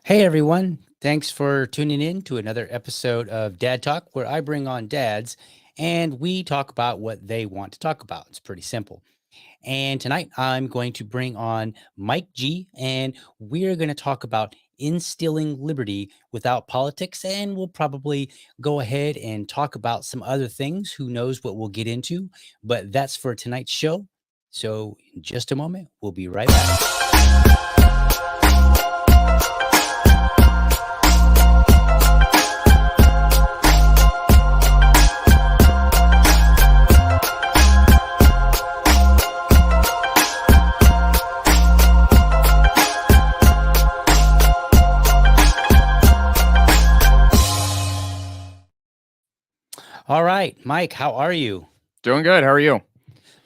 Hey everyone, thanks for tuning in to another episode of Dad Talk, where I bring on dads and we talk about what they want to talk about. It's pretty simple. And tonight I'm going to bring on Mike G, and we're going to talk about instilling liberty without politics. And we'll probably go ahead and talk about some other things. Who knows what we'll get into, but that's for tonight's show. So, in just a moment, we'll be right back. All right, Mike, how are you? Doing good. How are you?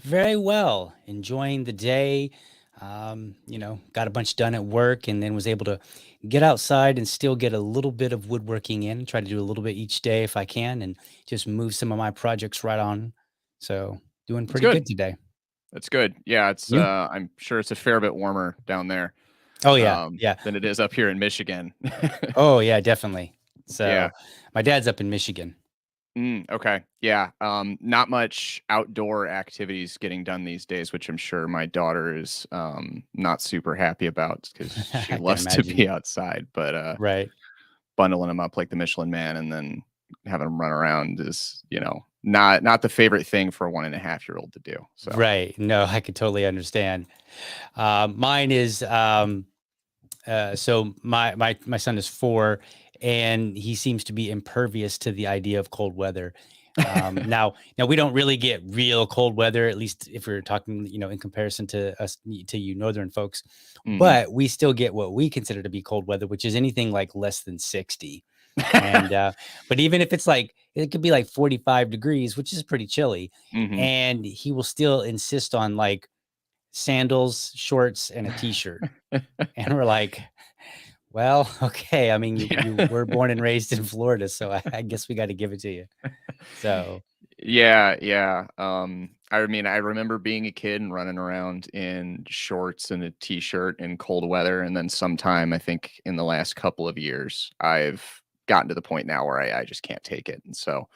Very well. Enjoying the day. Got a bunch done at work and then was able to get outside and still get a little bit of woodworking in. Try to do a little bit each day if I can and just move some of my projects right on. So, doing It's pretty good. good today. It's good. Yeah, it's You? I'm sure it's a fair bit warmer down there Oh yeah. Yeah. than it is up here in Michigan. Oh yeah, definitely. Yeah. So, my dad's up in Michigan. Okay. Yeah. Not much outdoor activities getting done these days, which I'm sure my daughter is not super happy about because she I can loves to imagine. be outside, but Right. bundling them up like the Michelin Man and then having them run around is, not the favorite thing for a 1.5-year-old to do. So Right. No, I could totally understand. Mine is so my son is 4, and he seems to be impervious to the idea of cold weather. Now we don't really get real cold weather, at least if we're talking, in comparison to us, to you northern folks. mhm. But we still get what we consider to be cold weather, which is anything like less than 60. And but even if it's like it could be like 45 degrees, which is pretty chilly, Mhm. and he will still insist on like sandals, shorts, and a t-shirt. And we're like, well, okay. I mean, you Yeah. were born and raised in Florida, so I guess we got to give it to you. So, Yeah, yeah. I mean, I remember being a kid and running around in shorts and a t-shirt in cold weather, and then sometime, I think in the last couple of years, I've gotten to the point now where I just can't take it, and so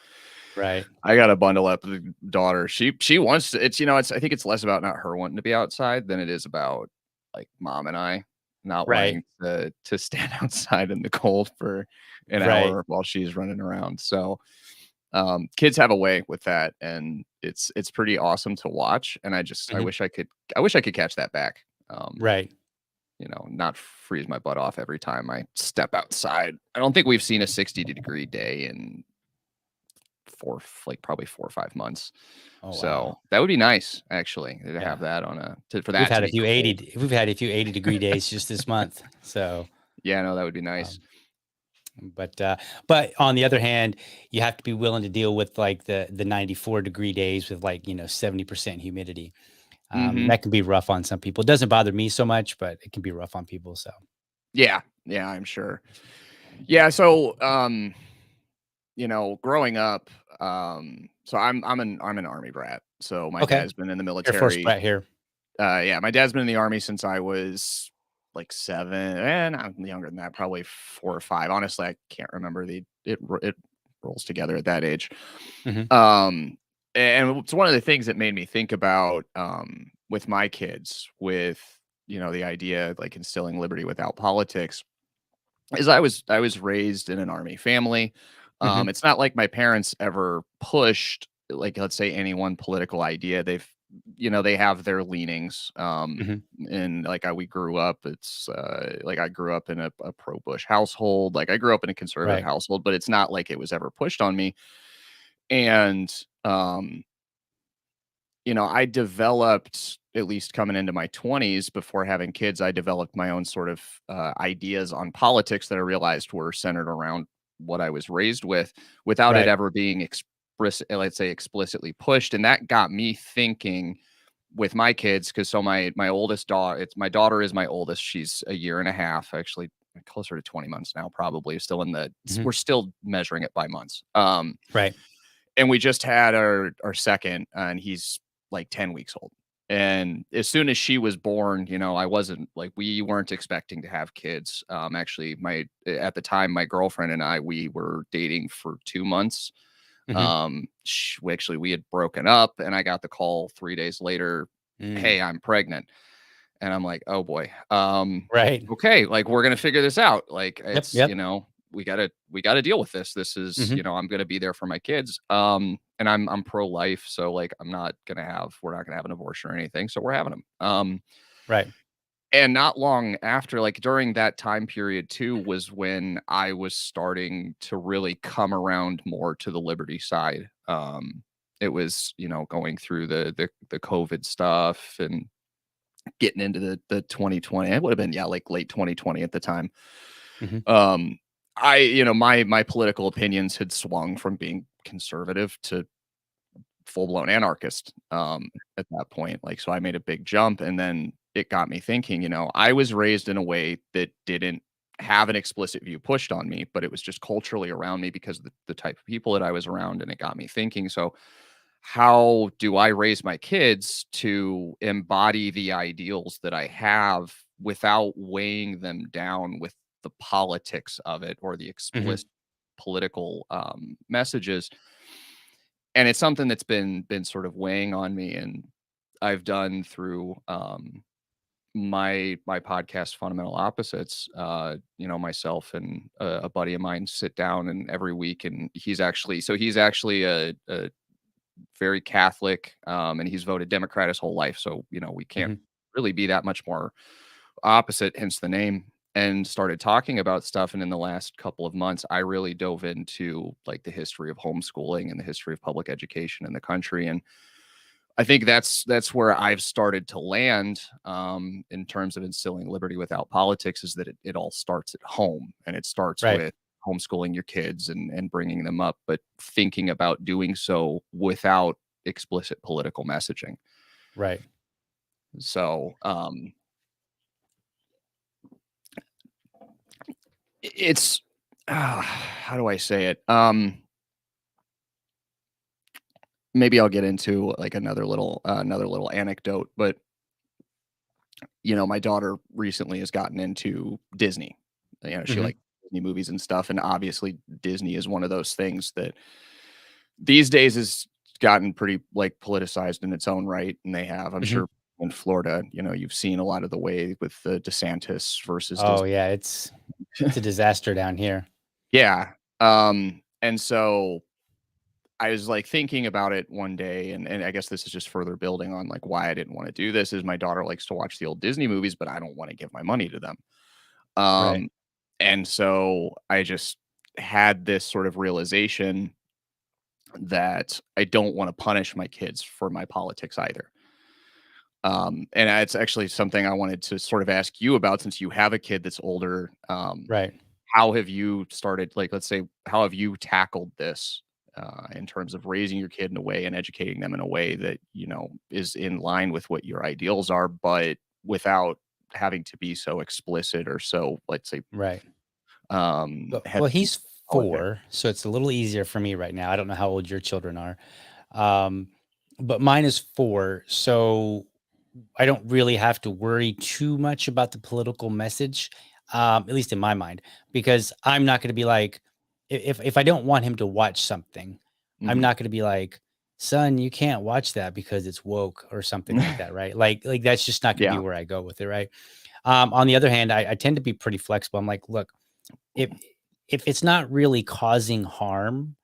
right, I gotta bundle up the daughter. She wants to it's I think it's less about not her wanting to be outside than it is about, like, mom and I not right, wanting to stand outside in the cold for an right. hour while she's running around, so kids have a way with that, and it's pretty awesome to watch, and I Mhm. wish I could catch that back. Right. Not freeze my butt off every time I step outside. I don't think we've seen a 60-degree day in probably 4 or 5 months. Oh So, wow. that would be nice actually to have Yeah. that on a to for We've that to had a be few cold. 80 we've had a few 80-degree days just this month. So, Yeah, no, that would be nice. um, but on the other hand, you have to be willing to deal with like the 94-degree days with like, 70% humidity. Mhm. That can be rough on some people. It doesn't bother me so much, but it can be rough on people. So, Yeah. Yeah, I'm sure. Yeah, so, growing up, so I'm an Army brat. So my okay. dad's been in the Air Force military. brat here. Yeah, my dad's been in the Army since I was like 7, and I'm younger than that, probably 4 or 5. Honestly, I can't remember it rolls together at that age. Mhm. Um, and it's one of the things that made me think about with my kids, with the idea of like instilling liberty without politics, is I was raised in an Army family. Mhm. It's not like my parents ever pushed, like, let's say, any one political idea. They have their leanings. Mhm. And like we grew up, it's like I grew up in a pro Bush household. Like I grew up in a conservative Right. household, but it's not like it was ever pushed on me. And um, I developed, at least coming into my 20s before having kids, I developed my own sort of ideas on politics that I realized were centered around what I was raised with without it Right. ever being let's say explicitly pushed. And that got me thinking with my kids, because so my oldest daughter, it's my daughter is my oldest. She's a year and a half, actually closer to 20 months now, probably still Mhm. we're still measuring it by months. Right. And we just had our second, and he's like 10 weeks old. And as soon as she was born, I wasn't like, we weren't expecting to have kids. Actually, at the time, my girlfriend and I, we were dating for 2 months. Mhm. We had broken up, and I got the call 3 days later, Mm. "Hey, I'm pregnant." And I'm like, "Oh boy. Right. Okay, like, we're gonna figure this out. Like, Yep, it's, yep. we gotta deal with this. This is, Mhm. I'm gonna be there for my kids." And I'm pro-life, so, like, we're not gonna have an abortion or anything, so we're having them. Right. And not long after, like, during that time period too, was when I was starting to really come around more to the liberty side. It was, going through the COVID stuff and getting into the 2020. It would have been, yeah, like late 2020 at the time. Mhm. Um, my political opinions had swung from being conservative to full-blown anarchist, at that point. Like, so I made a big jump, and then it got me thinking, I was raised in a way that didn't have an explicit view pushed on me, but it was just culturally around me because of the type of people that I was around, and it got me thinking. So how do I raise my kids to embody the ideals that I have without weighing them down with the politics of it or the Mhm. explicit political messages? And it's something that's been sort of weighing on me, and I've done through my podcast Fundamental Opposites. Myself and a buddy of mine sit down and every week, and he's actually a very Catholic, and he's voted Democrat his whole life. So, we can't Mhm. really be that much more opposite, hence the name, and started talking about stuff. And in the last couple of months, I really dove into like the history of homeschooling and the history of public education in the country. And I think that's where I've started to land, in terms of instilling liberty without politics, is that it all starts at home, and it starts Right. with homeschooling your kids and bringing them up, but thinking about doing so without explicit political messaging. Right. So, it's how do I say it? Maybe I'll get into like another little anecdote, but my daughter recently has gotten into Disney. She Mhm. like Disney movies and stuff, and obviously Disney is one of those things that these days has gotten pretty like politicized in its own right, and they have. I'm Mhm. sure in Florida, you've seen a lot of the way with the DeSantis versus Oh, Disney. yeah, it's a disaster down here. Yeah. And so I was like thinking about it one day, and I guess this is just further building on like why I didn't want to do this. Is my daughter likes to watch the old Disney movies, but I don't want to give my money to them. Right. Um, and so I just had this sort of realization that I don't want to punish my kids for my politics either. And it's actually something I wanted to sort of ask you about, since you have a kid that's older. Right. How have you started, like, let's say, how have you tackled this, in terms of raising your kid in a way and educating them in a way that, is in line with what your ideals are, but without having to be so explicit or so, let's say, Right. Well, heavy he's politics? 4, so it's a little easier for me right now. I don't know how old your children are. Um, but mine is 4, so I don't really have to worry too much about the political message, at least in my mind, because I'm not gonna be like, if I don't want him to watch something, I'm Mhm. not gonna be like, "Son, you can't watch that because it's woke," or something like that, right? Like that's just not gonna be Yeah. where I go with it, right? On the other hand, I tend to be pretty flexible. I'm like, "Look, if if it's not really causing harm,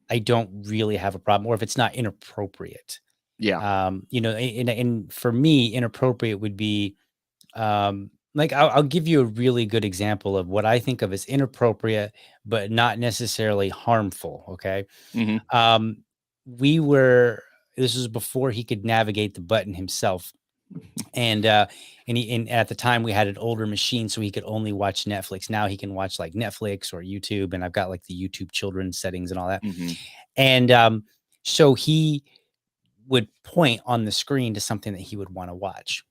I don't really have a problem, or if it's not inappropriate." Yeah. And for me, inappropriate would be, like, I'll give you a really good example of what I think of as inappropriate, but not necessarily harmful. Okay. Mhm. Um, we were, this was before he could navigate the button himself. And, and at the time we had an older machine, so he could only watch Netflix. Now he can watch like Netflix or YouTube. And I've got like the YouTube children's settings and all that. Mhm. And, so he would point on the screen to something that he would want to watch.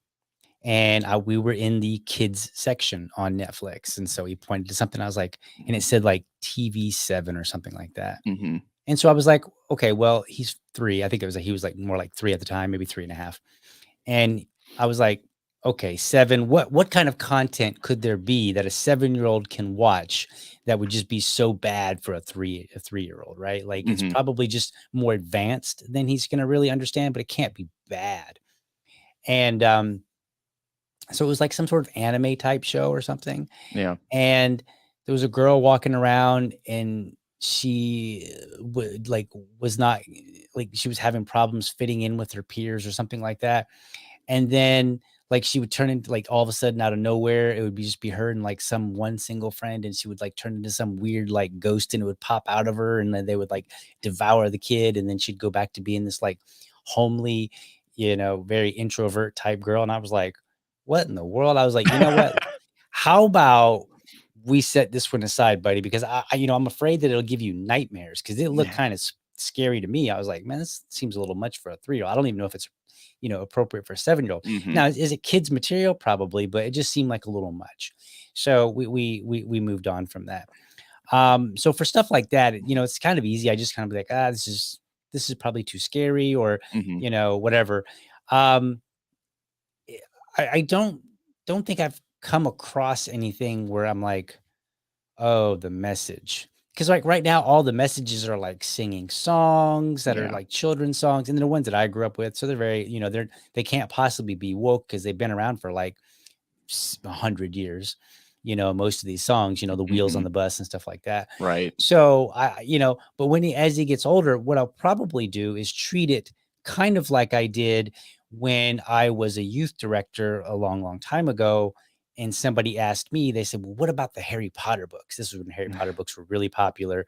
And we were in the kids section on Netflix. And so he pointed to something. I was like, and it said like TV7 or something like that. Mhm. And so I was like, okay, well, he's 3. I think he was like more like 3 at the time, maybe 3 and a half. And I was like, okay, 7, what kind of content could there be that a 7-year-old can watch that would just be so bad for a 3-year-old, right? Like it's Mhm. probably just more advanced than he's going to really understand, but it can't be bad. And so it was like some sort of anime type show or something. Yeah. And there was a girl walking around and she would like was not like she was having problems fitting in with her peers or something like that. And then, like, she would turn into, like, all of a sudden, out of nowhere, it would be just be her and, like, some one single friend, and she would, like, turn into some weird, like, ghost, and it would pop out of her, and then they would, like, devour the kid, and then she'd go back to being this, like, homely, very introvert type girl, and I was like, "What in the world?" I was like, "You know what? How about we set this one aside, buddy, because I'm afraid that it'll give you nightmares because it looked Yeah. kind of scary to me." I was like, "Man, this seems a little much for a 3-year-old." I don't even know if it's appropriate for a 7-year-old. Mhm. Now, is it kids material? Probably, but it just seemed like a little much. So we moved on from that. So for stuff like that, it's kind of easy. I just kind of be like, this is probably too scary, or Mhm. whatever. Um, I don't think I've come across anything where I'm like, oh, the message. Because like right now, all the messages are like singing songs that are Yeah. like children's songs, and they're the ones that I grew up with. So they're very, they can't possibly be woke because they've been around for like 100 years. Most of these songs, the wheels on Mhm. the bus and stuff like that. Right. So but as he gets older, what I'll probably do is treat it kind of like I did when I was a youth director a long, long time ago. And somebody asked me, they said, well, what about the Harry Potter books? This was when Harry Potter books were really popular.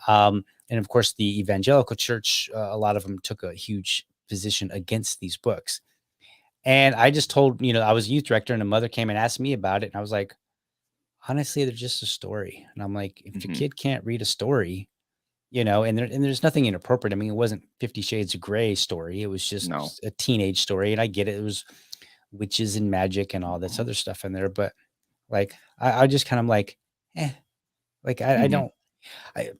And of course, the evangelical church, a lot of them took a huge position against these books. And I just told, I was a youth director and a mother came and asked me about it. And I was like, honestly, they're just a story. And I'm like, if your Mhm. kid can't read a story, and there's nothing inappropriate. I mean, it wasn't 50 Shades of Grey story. It was No. just a teenage story. And I get it. It was witches and magic and all this other stuff in there. But like, I just kind of like, eh, like I Mhm. don't, I,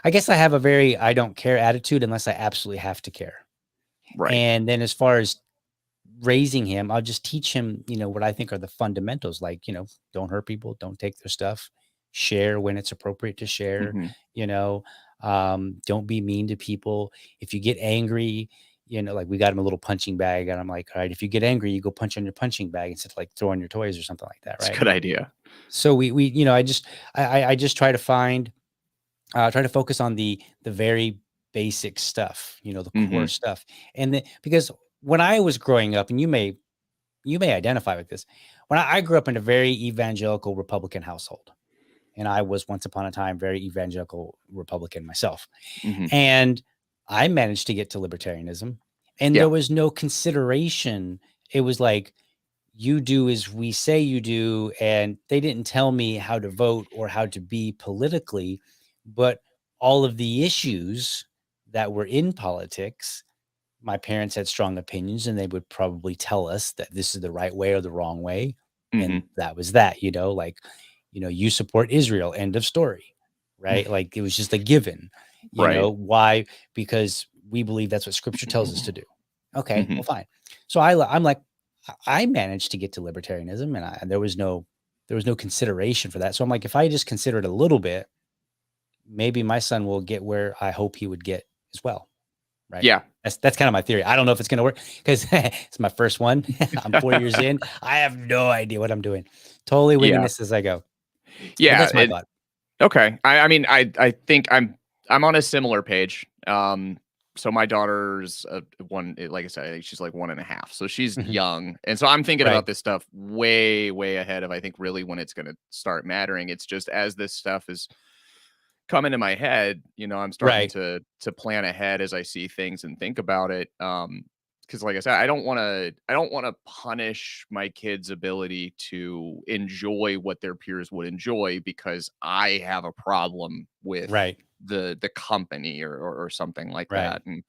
I guess I have a very, I don't care attitude unless I absolutely have to care. Right. And then as far as raising him, I'll just teach him, what I think are the fundamentals, like, don't hurt people, don't take their stuff, share when it's appropriate to share, Mhm. you know, don't be mean to people. If you get angry, like we got him a little punching bag, and I'm like, all right, if you get angry, you go punch on your punching bag instead of like throwing your toys or something like that, It's a right? good idea. So I just try to focus on the very basic stuff, the core Mhm. stuff. And because when I was growing up, and you may identify with this. When I grew up in a very evangelical Republican household, and I was once upon a time very evangelical Republican myself. Mhm. And I managed to get to libertarianism, and there Yeah. was no consideration. It was like, you do as we say you do. And they didn't tell me how to vote or how to be politically, but all of the issues that were in politics, my parents had strong opinions, and they would probably tell us that this is the right way or the wrong way. And Mhm. that was that, like, you support Israel, end of story, right? Like it was just a given, Right. why? Because we believe that's what scripture tells us to do. Okay, Mhm. well, fine. So I'm like, I managed to get to libertarianism, and there was no consideration for that. So I'm like, if I just consider it a little bit, maybe my son will get where I hope he would get as well. Right. Yeah. That's kind of my theory. I don't know if it's gonna work because it's my first one. I'm 4 years in. I have no idea what I'm doing. Totally winging Yeah. this as I go. But Yeah. that's my thought. Okay. I mean, I think I'm on a similar page. So my daughter's like I said, I think she's like 1.5. So she's Mhm. young. And so I'm thinking Right. about this stuff way, way ahead of I think really when it's gonna start mattering. It's just as this stuff is coming to my head, I'm starting Right. to plan ahead as I see things and think about it. Because like I said, I don't want to punish my kids' ability to enjoy what their peers would enjoy because I have a problem with Right. the company or something like Right. that. And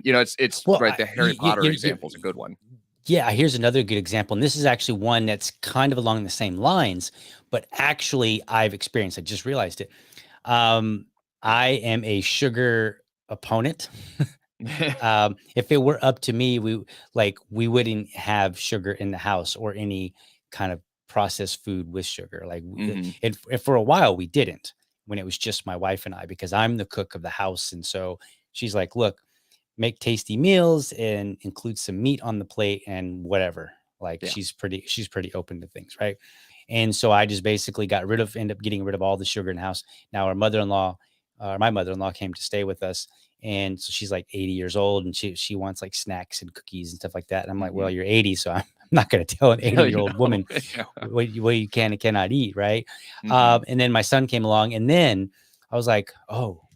it's Well, right. The Harry Potter you example is a good one. yeah, here's another good example. And this is actually one that's kind of along the same lines, but actually I've experienced. I just realized it. Um, I am a sugar opponent. If it were up to me, we wouldn't have sugar in the house or any kind of processed food with sugar. Mhm. And for a while we didn't, when it was just my wife and I, because I'm the cook of the house. And so she's like, look, make tasty meals and include some meat on the plate and whatever. Like Yeah. she's pretty open to things, right? And so I just basically end up getting rid of all the sugar in the house. Now my mother-in-law came to stay with us, and so she's like 80 years old, and she wants like snacks and cookies and stuff like that. And I'm like, well, Mhm. you're 80, so I'm not going to tell an 80 No, year old woman Yeah. what you can and cannot eat, right? Mhm. And then my son came along, and then I was like, oh,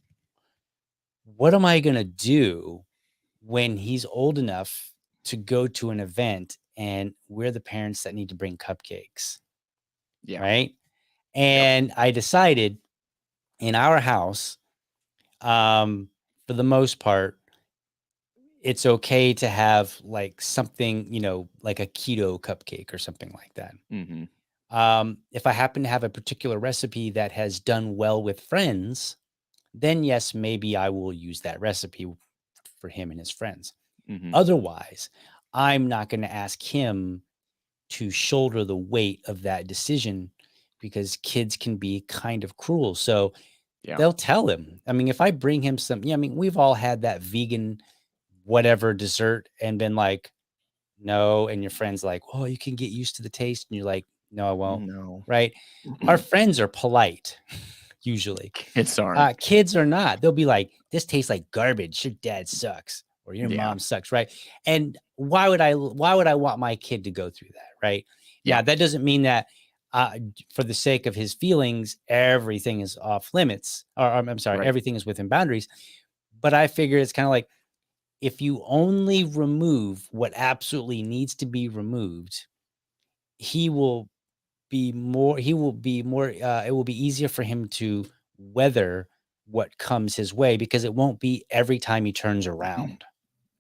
what am I going to do when he's old enough to go to an event and we're the parents that need to bring cupcakes, Yeah. right? Yep. And I decided in our house, um, for the most part, it's okay to have like something, like a keto cupcake or something like that. Mhm. If I happen to have a particular recipe that has done well with friends, then yes, maybe I will use that recipe for him and his friends. Mhm. Otherwise, I'm not going to ask him to shoulder the weight of that decision, because kids can be kind of cruel. So Yeah. they'll tell him. I mean, if I bring him some, yeah, I mean, we've all had that vegan whatever dessert and been like, no. And your friend's like, oh, you can get used to the taste. And you're like, no, I won't. No. Right. Our friends are polite usually. Kids aren't. Kids are not. They'll be like, "This tastes like garbage. Your dad sucks, or your Yeah. mom sucks," right? And why would I want my kid to go through that, right? Yeah. Now, that doesn't mean that for the sake of his feelings, everything is off limits, or I'm sorry, Right. everything is within boundaries. But I figure it's kind of like, if you only remove what absolutely needs to be removed, he will it will be easier for him to weather what comes his way, because it won't be every time he turns around,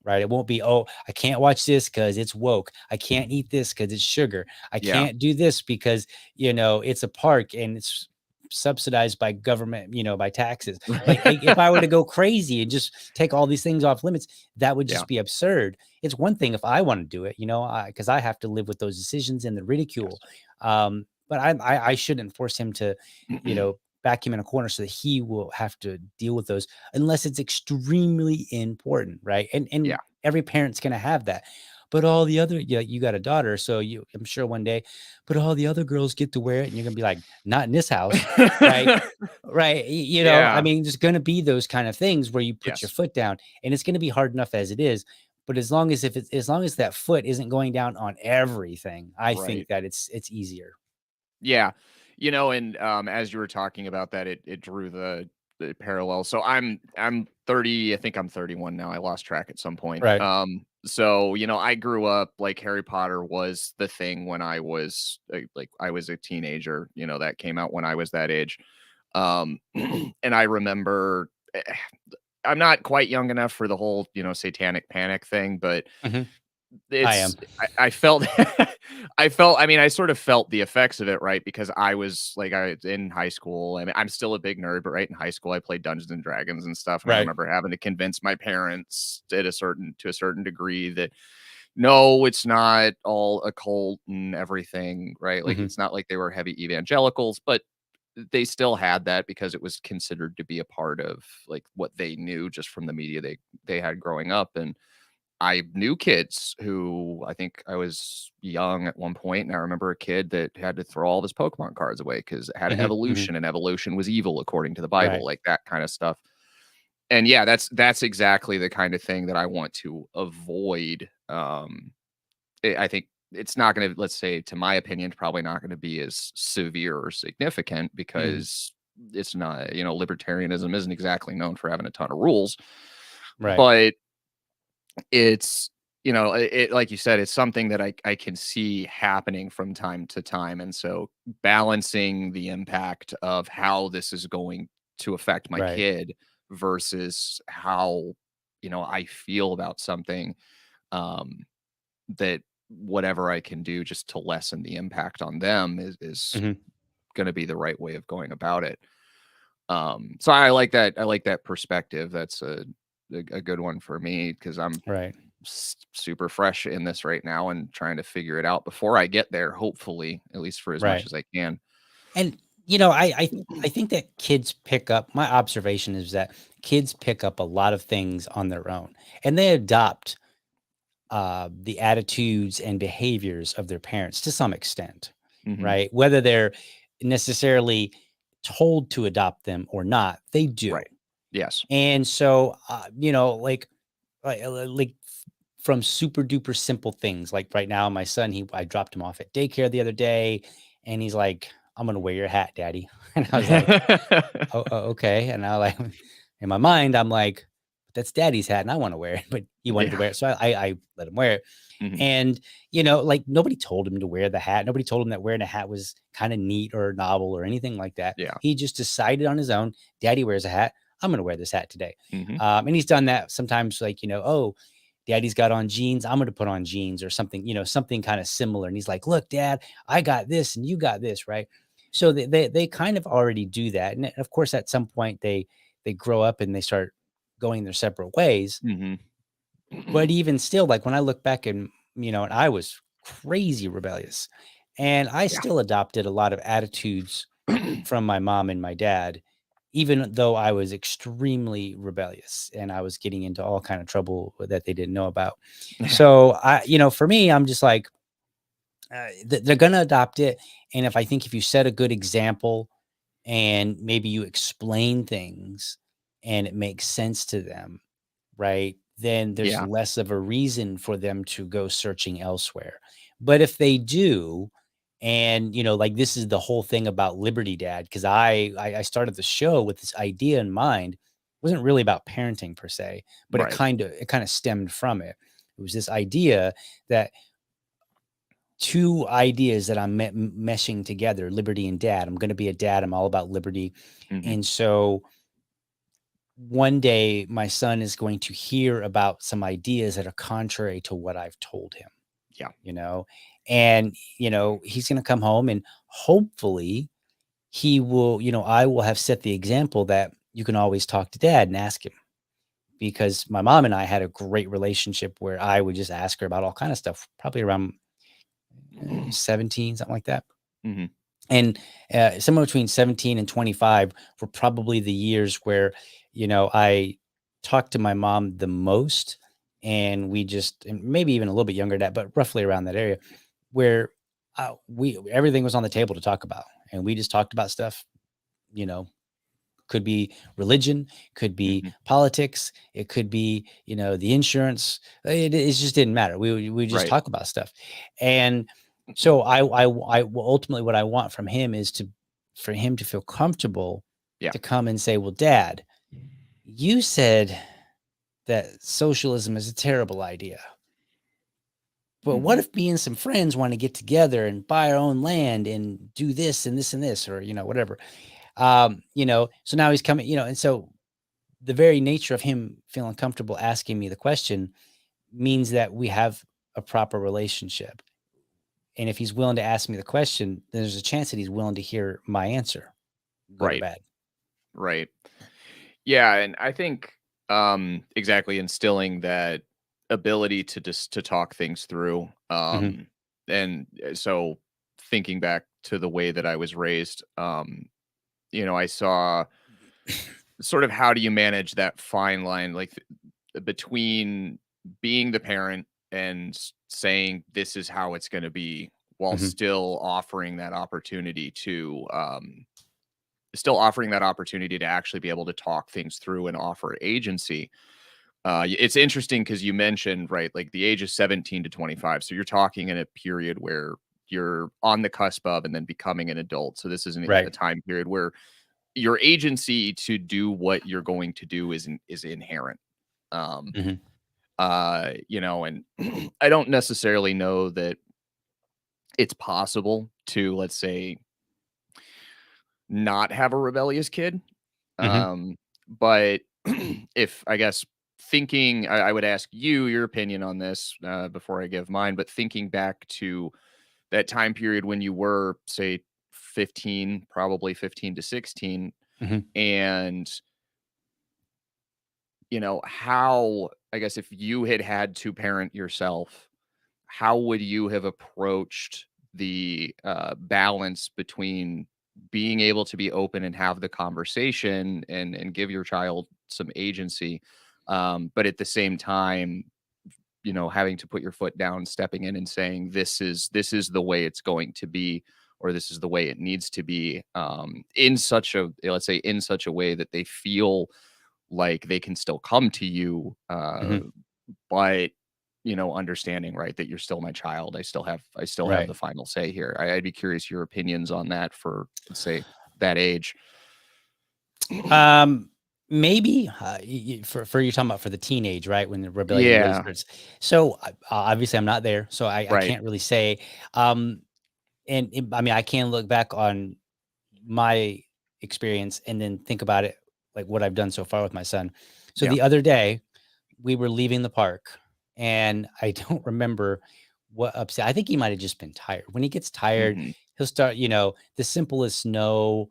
right? It won't be, oh, I can't watch this because it's woke. I can't eat this because it's sugar. I Yeah. can't do this because, it's a park and it's subsidized by government, by taxes. Like, if I were to go crazy and just take all these things off limits, that would Yeah. just be absurd. It's one thing if I want to do it, because I have to live with those decisions and the ridicule. Yes. But I shouldn't force him to, back him in a corner so that he will have to deal with those, unless it's extremely important, right? And Yeah. every parent's going to have that. But all the other, yeah, you got a daughter, so I'm sure one day, but all the other girls get to wear it, and you're gonna be like, not in this house, right? Right? I Yeah. mean, there's gonna be those kind of things where you put your Yes. foot down, and it's gonna be hard enough as it is. But as long as that foot isn't going down on everything, I think Right. that it's easier. Yeah. And as you were talking about that, it drew the parallel. So I'm 30, I think I'm 31 now. I lost track at some point. Right. So I grew up like Harry Potter was the thing when I was like I was a teenager, that came out when I was that age. And I remember I'm not quite young enough for the whole, satanic panic thing, but Mhm. I it's am. I felt I mean, I sort of felt the effects of it, right? Because I was like I in high school. I mean, I'm still a big nerd, but right in high school I played Dungeons and Dragons and stuff. And I Right. remember having to convince my parents to a certain degree that no, it's not all occult and everything, right? Like Mhm. it's not like they were heavy evangelicals, but they still had that because it was considered to be a part of like what they knew just from the media they had growing up. And I knew kids who I think I was young at one point, and I remember a kid that had to throw all of his Pokemon cards away because it had Mhm. Mhm. evolution, and evolution was evil according to the Bible, Right. like that kind of stuff. And yeah, that's exactly the kind of thing that I want to avoid. I think it's not going to, let's say, to my opinion, probably not going to be as severe or significant Mhm. because it's not, libertarianism isn't exactly known for having a ton of rules, Right. but it's it like you said, it's something that I can see happening from time to time. And so balancing the impact of how this is going to affect my Right. kid versus how I feel about something, um that whatever I can do just to lessen the impact on them is Mhm. going to be the right way of going about it. So I like that perspective. That's a a good one for me because I'm Right. super fresh in this right now and trying to figure it out before I get there, hopefully, at least for as much Right. as I can. And I think that kids pick up. My observation is that kids pick up a lot of things on their own, and they adopt the attitudes and behaviors of their parents to some extent, Mhm. right? Whether they're necessarily told to adopt them or not, they do. Right. Yes. And so, like from super duper simple things. Like right now, my son, I dropped him off at daycare the other day, and he's like, "I'm gonna wear your hat, Daddy," and I was like, "Oh, okay." And I like, in my mind, I'm like, "That's Daddy's hat, and I want to wear it," but he wanted to Yeah. wear it, so I let him wear it. Mhm. And like nobody told him to wear the hat. Nobody told him that wearing a hat was kind of neat or novel or anything like that. Yeah. He just decided on his own. Daddy wears a hat. I'm gonna wear this hat today. Mhm. And he's done that sometimes, like, oh, Daddy's got on jeans. I'm going to put on jeans or something, something kind of similar. And he's like, look, Dad, I got this and you got this. Right. So they kind of already do that. And of course, at some point they grow up and they start going their separate ways. Mhm. But even still, like when I look back and, and I was crazy rebellious and I Yeah. still adopted a lot of attitudes from my mom and my dad, even though I was extremely rebellious and I was getting into all kind of trouble that they didn't know about. So for me, I'm just like, they're going to adopt it. And if you set a good example and maybe you explain things and it makes sense to them, right? Then there's Yeah. less of a reason for them to go searching elsewhere. But if they do, and like this is the whole thing about Liberty Dad, because I started the show with this idea in mind. It wasn't really about parenting per se, but Right. it kind of stemmed from it. It was this idea that two ideas that I'm meshing together, Liberty and Dad. I'm going to be a dad. I'm all about liberty. Mhm. And so one day my son is going to hear about some ideas that are contrary to what I've told him, Yeah. you know, and, he's going to come home and hopefully he will, I will have set the example that you can always talk to Dad and ask him, because my mom and I had a great relationship where I would just ask her about all kind of stuff, probably around 17, something like that. Mhm. And somewhere between 17 and 25 were probably the years where, I talked to my mom the most. And and maybe even a little bit younger than that, but roughly around that area where everything was on the table to talk about. And we just talked about stuff, you know, could be religion, could be Mhm. politics, it could be, the insurance. It just didn't matter. We just Right. talk about stuff. And so well, ultimately what I want from him is for him to feel comfortable Yeah. to come and say, well, Dad, you said that socialism is a terrible idea. But what Mhm. if me and some friends want to get together and buy our own land and do this and this and this, or, whatever. So now he's coming, and so the very nature of him feeling comfortable asking me the question means that we have a proper relationship. And if he's willing to ask me the question, then there's a chance that he's willing to hear my answer, good or Right. bad. Right. Yeah, and I think exactly instilling that ability to just to talk things through. Mhm, And so thinking back to the way that I was raised, I saw sort of how do you manage that fine line like between being the parent and saying this is how it's going to be while mhm, still offering that opportunity to actually be able to talk things through and offer agency. It's interesting because you mentioned, right, like the age of 17 to 25. So you're talking in a period where you're on the cusp of and then becoming an adult. So this isn't a right. time period where your agency to do what you're going to do is inherent. Um, Mhm, and I don't necessarily know that it's possible to, let's say, not have a rebellious kid. mhm, But if I guess thinking, I would ask you your opinion on this before I give mine. But thinking back to that time period when you were, say, 15, probably 15 to 16, mhm, and how, I guess, if you had to parent yourself, how would you have approached the balance between being able to be open and have the conversation and give your child some agency, but at the same time, having to put your foot down, stepping in and saying, this is the way it's going to be, or this is the way it needs to be, in such a, let's say, in such a way that they feel like they can still come to you, Mhm. but understanding, right, that you're still my child. I still have Right. the final say here. I'd be curious your opinions on that for, let's say, that age. Um, maybe for you're talking about for the teenage, right? When the rebellion really Yeah. starts. So obviously, I'm not there, so I Right. can't really say. Um, I mean, I can look back on my experience and then think about it, like what I've done so far with my son. So Yeah. the other day, we were leaving the park, and I don't remember what upset. I think he might have just been tired. When he gets tired, Hmm. he'll start. The simplest no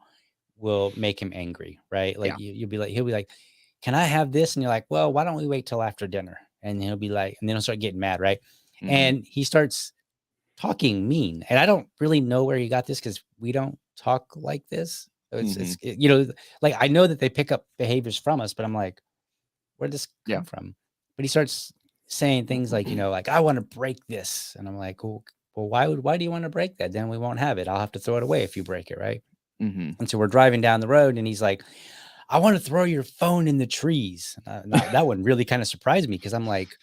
will make him angry, right? Like Yeah. he'll be like, "Can I have this?" And you're like, "Well, why don't we wait till after dinner?" And he'll be like, and then he'll start getting mad, right? Hmm. And he starts talking mean, and I don't really know where he got this because we don't talk like this. So Hmm. like I know that they pick up behaviors from us, but I'm like, where did this Yeah. come from? But he starts saying things like, like I want to break this, and I'm like, well, why do you want to break that? Then we won't have it. I'll have to throw it away if you break it, right? Hmm. And so we're driving down the road, and he's like, I want to throw your phone in the trees. That one really kind of surprised me because I'm like,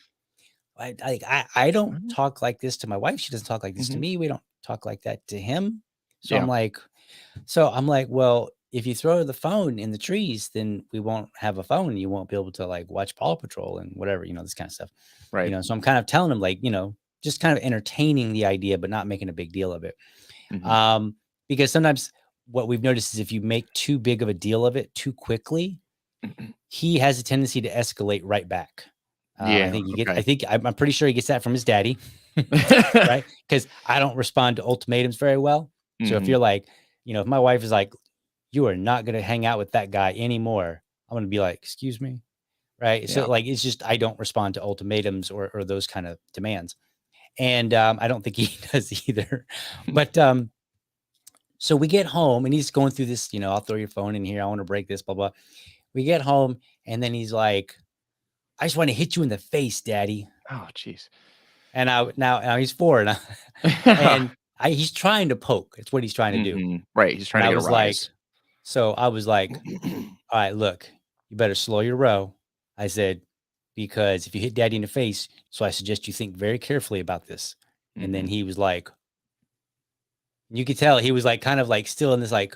I don't talk like this to my wife. She doesn't talk like this to Hmm. me. We don't talk like that to him. So Yeah. I'm like, well, if you throw the phone in the trees, then we won't have a phone. You won't be able to like watch Paw Patrol and whatever, this kind of stuff. Right. So I'm kind of telling him like, just kind of entertaining the idea, but not making a big deal of it. Hmm. Um, because sometimes what we've noticed is if you make too big of a deal of it too quickly, he has a tendency to escalate right back. Yeah. Okay. I'm pretty sure he gets that from his daddy, right? Because I don't respond to ultimatums very well. So if Hmm. you're like, if my wife is like, you are not going to hang out with that guy anymore, I'm going to be like, excuse me. Right. So Yeah. like, it's just, I don't respond to ultimatums or those kind of demands. And I don't think he does either. But so we get home and he's going through this, I'll throw your phone in here. I want to break this, blah, blah. We get home and then he's like, I just want to hit you in the face, daddy. Oh, jeez. And now he's 4 and he's trying to poke. It's what he's trying to do. Hmm. Right. He's And trying to get a rise. I was like, all right, look, you better slow your row. I said, because if you hit daddy in the face, so I suggest you think very carefully about this. And then Hmm. he was like, you could tell he was like kind of like still in this like,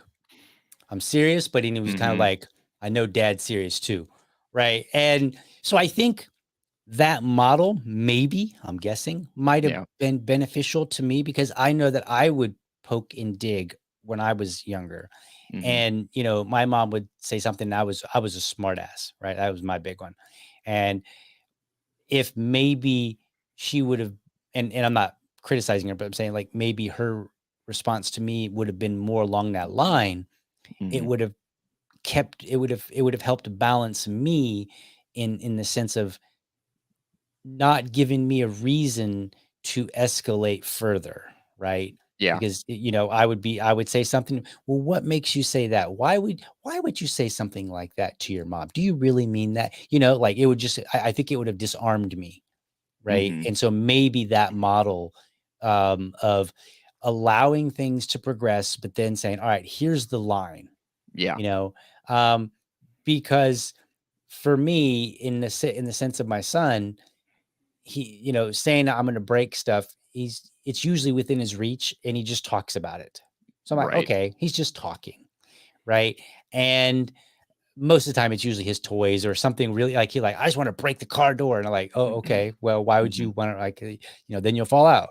I'm serious, but he was kind of Hmm. like, I know dad's serious too. Right. And so I think that model, maybe, I'm guessing, might have Yeah. been beneficial to me because I know that I would poke and dig when I was younger. Hmm. And, my mom would say something, and I was a smart ass, right? That was my big one. And if maybe she would have, and I'm not criticizing her, but I'm saying like maybe her response to me would have been more along that line, it Hmm. would have it would have helped balance me in the sense of not giving me a reason to escalate further, right? Yeah. Because I would say something, well, what makes you say that? Why would you say something like that to your mom? Do you really mean that? Like it would just I think it would have disarmed me, right? Hmm. And so maybe that model of allowing things to progress, but then saying, all right, here's the line, Yeah. you know, um, because for me, in the sense of my son, he, saying I'm going to break stuff, it's usually within his reach and he just talks about it. So I'm like, Right. okay, he's just talking, right? And most of the time it's usually his toys or something really like I just want to break the car door. And I'm like, oh, okay. Well, why would Hmm. you want to then you'll fall out.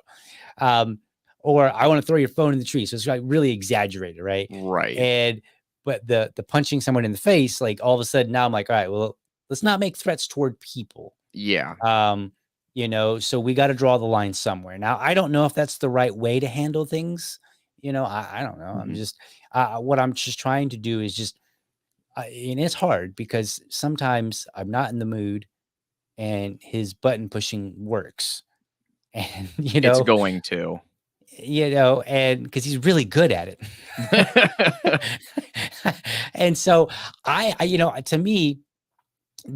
Um, or I want to throw your phone in the tree. So it's like really exaggerated, right? Right. And but the punching someone in the face, like all of a sudden now I'm like, all right, well, let's not make threats toward people. Yeah. um so we got to draw the line somewhere. Now I don't know if that's the right way to handle things. I don't know. I'm Hmm. just what I'm just trying to do is just and it's hard because sometimes I'm not in the mood and his button pushing works. And, It's going to. and because he's really good at it. And so to me,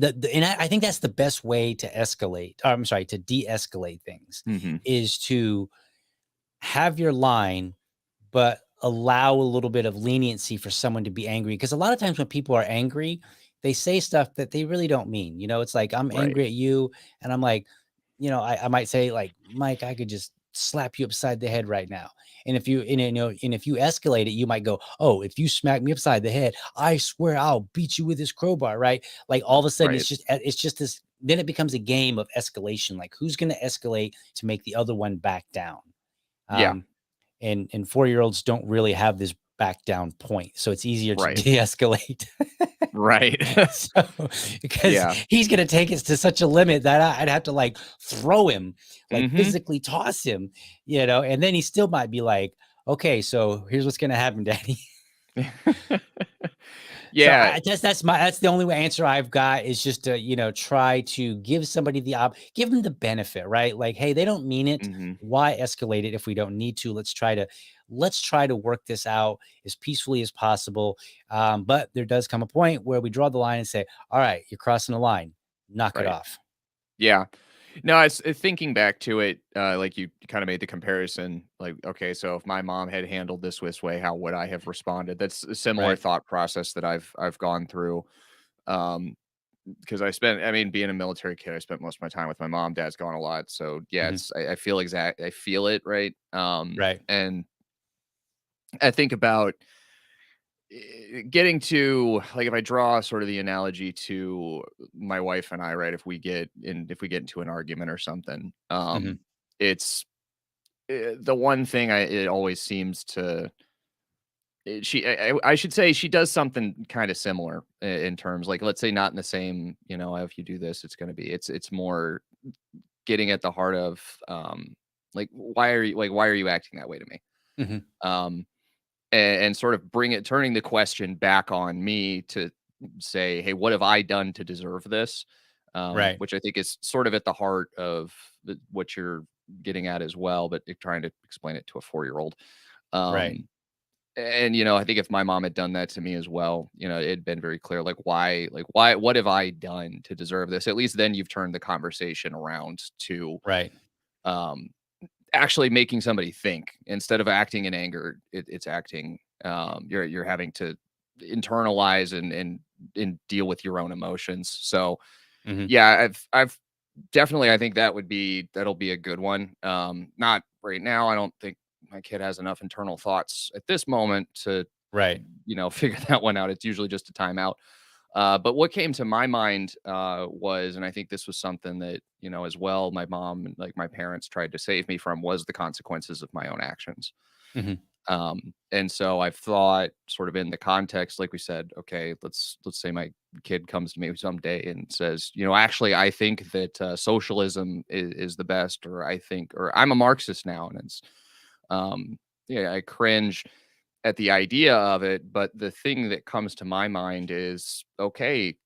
I think that's the best way to escalate. I'm sorry, to de-escalate things Mhm. is to have your line, but allow a little bit of leniency for someone to be angry. Because a lot of times when people are angry, they say stuff that they really don't mean. It's like, I'm Right. angry at you. And I'm like, I might say, like, Mike, I could just slap you upside the head right now. And if you escalate it, you might go, oh, if you smack me upside the head, I swear I'll beat you with this crowbar, right? Like all of a sudden Right. it's just this, then it becomes a game of escalation. Like who's going to escalate to make the other one back down? Yeah. Um, and 4-year-olds don't really have this back down point, so it's easier to Right. de-escalate. Right. So because Yeah. he's gonna take it to such a limit that I'd have to like throw him, like Mhm. physically toss him, and then he still might be like, okay, so here's what's gonna happen, daddy. So Yeah. I guess that's the only answer I've got is just to, try to give somebody give them the benefit, right? Like, hey, they don't mean it. Mhm. Why escalate it if we don't need to? Let's try to work this out as peacefully as possible. But there does come a point where we draw the line and say, all right, you're crossing the line. Knock it Right. off. Yeah. No, I was thinking back to it, like you kind of made the comparison, like, okay, so if my mom had handled this way, how would I have responded? That's a similar Right. thought process that I've gone through. Um, because I mean, being a military kid, I spent most of my time with my mom. Dad's gone a lot, so yeah, Mhm. I feel it, right? Right. And I think about getting to like if I draw sort of the analogy to my wife and I, right? If we get into an argument or something, Mhm. it's the one thing it always seems to I should say she does something kind of similar in terms like let's say not in the same if you do this it's going to be it's more getting at the heart of like why are you acting that way to me Mhm. um and sort of turning the question back on me to say, "Hey, what have I done to deserve this?" Right. Which I think is sort of at the heart of what you're getting at as well, but you're trying to explain it to a 4-year-old. Right. Um, and I think if my mom had done that to me as well, it'd been very clear, what have I done to deserve this? At least then you've turned the conversation around to Right. um, actually making somebody think instead of acting in anger. It's acting. You're having to internalize and deal with your own emotions. So Mhm. yeah, I've definitely I think that'll be a good one. Not right now. I don't think my kid has enough internal thoughts at this moment to Right. figure that one out. It's usually just a timeout. But what came to my mind was, and I think this was something that, as well, my mom and like my parents tried to save me from was the consequences of my own actions. Mhm. And so I've thought sort of in the context, like we said, okay, let's say my kid comes to me someday and says, actually, I think that socialism is the best, or I'm a Marxist now. And yeah, I cringe at the idea of it, but the thing that comes to my mind is, okay,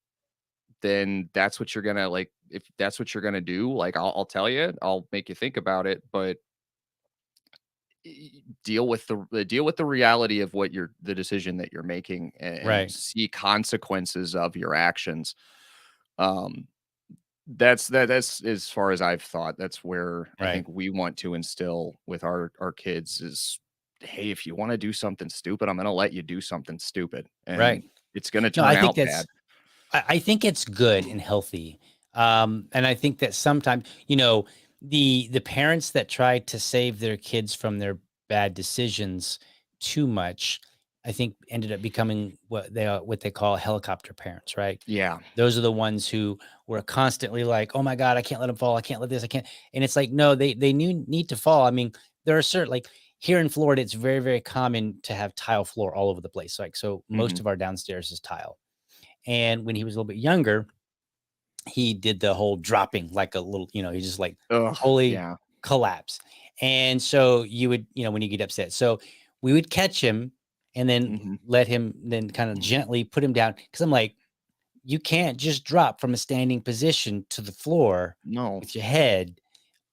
then that's what you're gonna like. If that's what you're gonna do, like I'll tell you, I'll make you think about it, but deal with the reality of the decision that you're making and Right. see consequences of your actions. Um, that's as far as I've thought. That's where I Right. think we want to instill with our kids is, hey, if you want to do something stupid, I'm gonna let you do something stupid, Right. and it's gonna No, I turn think out bad. I think it's good and healthy. And I think that sometimes, the parents that try to save their kids from their bad decisions too much, I think ended up becoming what they call helicopter parents, right? Yeah. Those are the ones who were constantly like, "Oh my God, I can't let him fall. I can't let this. I can't." And it's like, no, they need to fall. I mean, there are certain like here in Florida, it's very very common to have tile floor all over the place. Like so, most Hmm. of our downstairs is tile. And when he was a little bit younger, he did the whole dropping like a little, he just like Ugh. totally Yeah. collapse. And so you would, when you get upset. So we would catch him and then Mhm. let him then kind of gently put him down. Cause I'm like, you can't just drop from a standing position to the floor No. with your head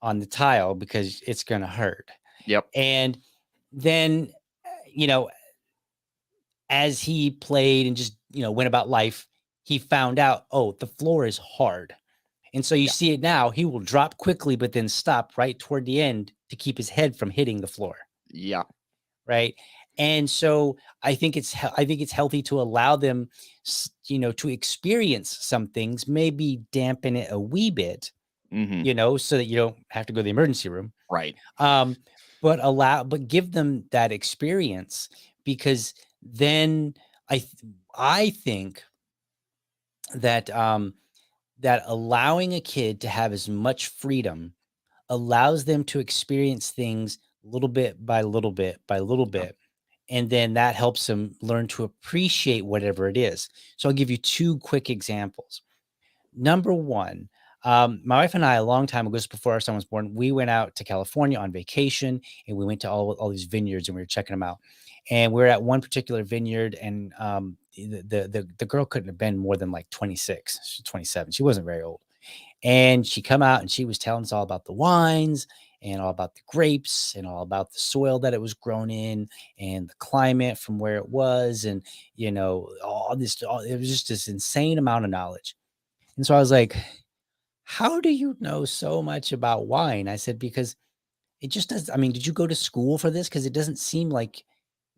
on the tile because it's going to hurt. Yep. And then, you know, as he played and just, went about life, he found out, oh, the floor is hard. And so you Yeah. see it now, he will drop quickly, but then stop right toward the end to keep his head from hitting the floor. Yeah. Right. And so I think it's healthy to allow them, to experience some things, maybe dampen it a wee bit, Mhm. so that you don't have to go to the emergency room. Right. Um, but give them that experience, because then I think that that allowing a kid to have as much freedom allows them to experience things little bit by little bit by little Yeah. bit. And then that helps them learn to appreciate whatever it is. So I'll give you two quick examples. Number one, my wife and I, a long time ago, just before our son was born, we went out to California on vacation, and we went to all these vineyards, and we were checking them out. And we are at one particular vineyard, and the girl couldn't have been more than like 26, she's 27. She wasn't very old. And she come out and she was telling us all about the wines and all about the grapes and all about the soil that it was grown in and the climate from where it was. And, it was just this insane amount of knowledge. And so I was like, how do you know so much about wine? I said, because it just does. I mean, did you go to school for this? Because it doesn't seem like,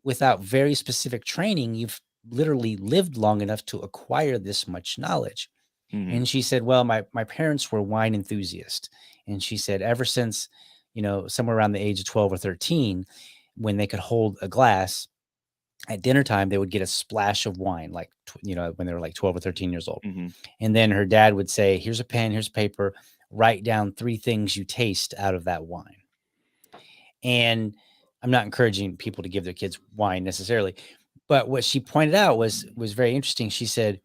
without very specific training, you've literally lived long enough to acquire this much knowledge. Mhm. And she said, well, my parents were wine enthusiasts. And she said, ever since, somewhere around the age of 12 or 13, when they could hold a glass at dinner time, they would get a splash of wine, like, when they were like 12 or 13 years old. Mhm. And then her dad would say, here's a pen, here's paper, write down 3 things you taste out of that wine. And I'm not encouraging people to give their kids wine necessarily, but what she pointed out was very interesting. She said,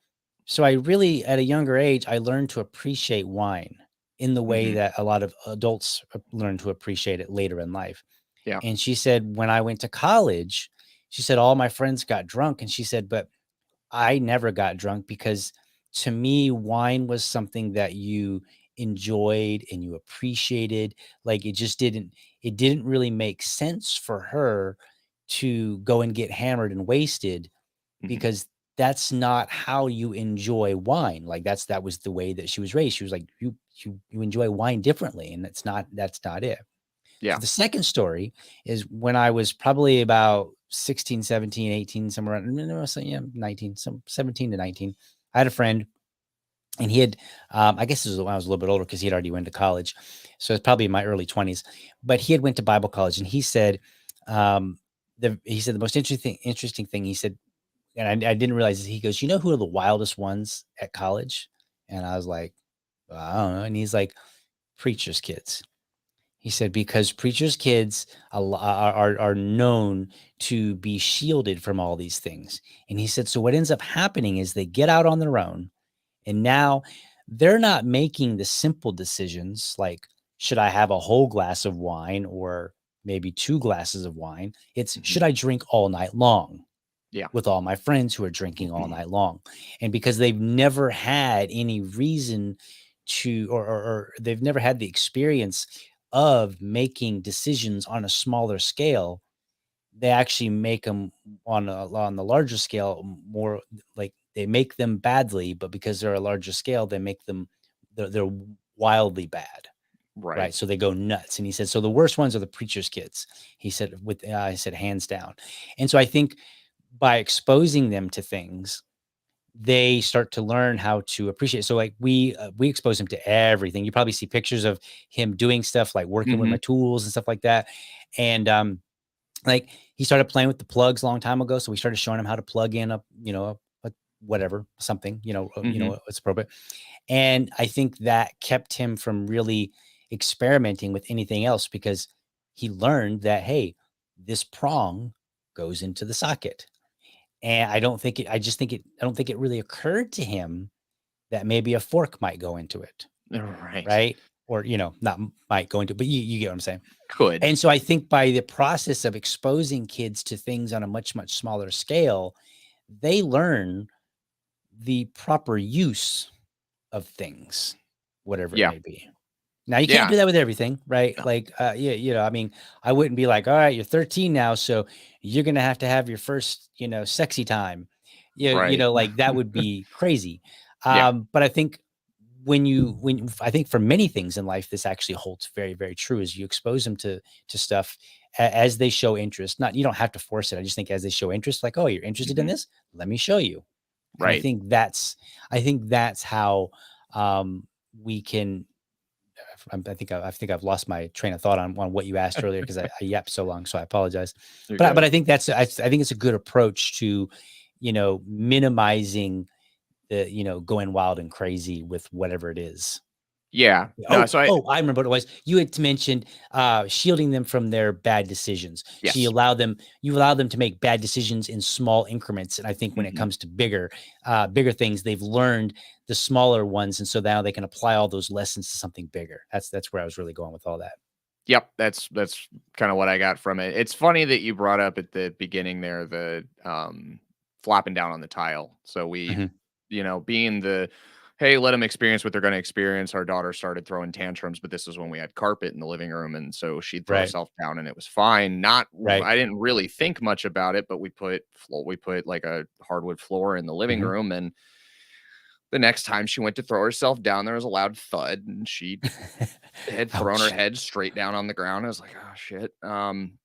"So I really, at a younger age, I learned to appreciate wine in the way Mhm. that a lot of adults learn to appreciate it later in life." Yeah. And she said, "When I went to college," she said, "all my friends got drunk," and she said, "But I never got drunk because, to me, wine was something that you enjoyed and you appreciated. Like, it didn't really make sense for her to go and get hammered and wasted, Mhm. because that's not how you enjoy wine. Like, that was the way that she was raised. She was like, you enjoy wine differently, and that's not it." So Yeah. the second story is when I was probably about 16, 17, 18, somewhere around, no, so yeah, 19, some 17 to 19. I had a friend, and he had, I guess this was when I was a little bit older, because he had already went to college. So it's probably in my early 20s, but he had went to Bible college, and he said, um, he said the most interesting thing, he said, and I didn't realize this, he goes, you know who are the wildest ones at college? And I was like, "Well, I don't know." And he's like, preachers' kids. He said, because preachers' kids are known to be shielded from all these things. And he said, so what ends up happening is they get out on their own, and now they're not making the simple decisions like, should I have a whole glass of wine or maybe 2 glasses of wine? It's, Mhm. should I drink all night long Yeah. with all my friends who are drinking all night long? And because they've never had any reason to, or they've never had the experience of making decisions on a smaller scale, they actually make them on the larger scale more, like, they make them badly, but because they're a larger scale, they make them, they're wildly bad. Right. Right. So they go nuts. And he said, so the worst ones are the preacher's kids. He said, I said, hands down. And so I think by exposing them to things, they start to learn how to appreciate. So like we expose him to everything. You probably see pictures of him doing stuff like working with Mhm. my tools and stuff like that. And like, he started playing with the plugs a long time ago, so we started showing him how to plug in a whatever, something, Mhm. it's appropriate. And I think that kept him from really experimenting with anything else, because he learned that, hey, this prong goes into the socket. And I don't think it really occurred to him that maybe a fork might go into it. Right. Right. or, not might go into, but you get what I'm saying. Could. And so I think by the process of exposing kids to things on a much, much smaller scale, they learn the proper use of things, whatever it Yeah. may be. Now you can't Yeah. do that with everything, right? No. Like, yeah, I mean, I wouldn't be like, all right, you're 13 now, so you're gonna have to have your first, sexy time. Right. Like that would be crazy. Yeah. But I think I think for many things in life, this actually holds very, very true. As you expose them to stuff as they show interest. Not, you don't have to force it. I just think as they show interest, like, oh, you're interested in Mhm. this, let me show you. And Right. I think that's how we can. I think I've lost my train of thought on what you asked earlier because I yapped so long. So I apologize. You're But good. I think I think it's a good approach to, minimizing the, going wild and crazy with whatever it is. Yeah. No, so I I remember what it was. You had mentioned, shielding them from their bad decisions. So yes. you allow them to make bad decisions in small increments. And I think when it Mhm. comes to bigger things, they've learned the smaller ones, and so now they can apply all those lessons to something bigger. That's where I was really going with all that. Yep, that's kinda what I got from it. It's funny that you brought up at the beginning there the, flopping down on the tile. So we, Mhm. being the, "Hey, let them experience what they're gonna experience," our daughter started throwing tantrums, but this is when we had carpet in the living room, and so she'd throw Right. herself down and it was fine. Not Right. I didn't really think much about it, but we put, like, a hardwood floor in the living Mhm. room, and the next time she went to throw herself down, there was a loud thud, and she had thrown her Ouch. head straight down on the ground. I was like, "Oh, shit." And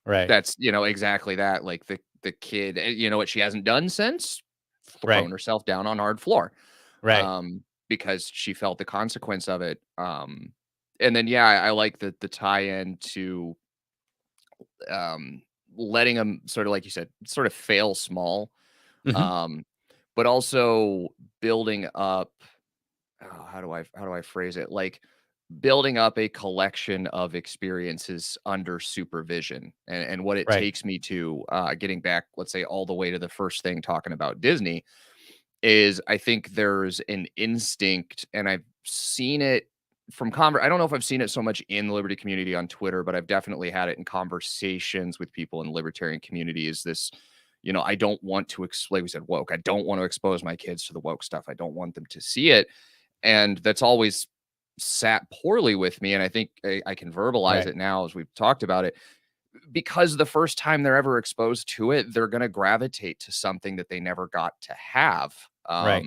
Right. that's, exactly that, like, the kid, you know what she hasn't done since? Thrown Right. herself down on hard floor, Right. because she felt the consequence of it, and then, yeah, I like the tie-in to, um, letting them sorta like you said, sort of fail small, Mhm. um, but also building up how do I phrase it? Like building up a collection of experiences under supervision and what it Right. takes me to getting back, let's say, all the way to the first thing talking about Disney is I think there's an instinct, and I've seen it from I don't know if I've seen it so much in the liberty community on Twitter, but I've definitely had it in conversations with people in the libertarian community. Is this, I don't want to like we said, woke. I don't want to expose my kids to the woke stuff. I don't want them to see it, and that's always sat poorly with me. And I think I can verbalize Right. it now as we've talked about it because the first time they're ever exposed to it, they're going to gravitate to something that they never got to have. Right.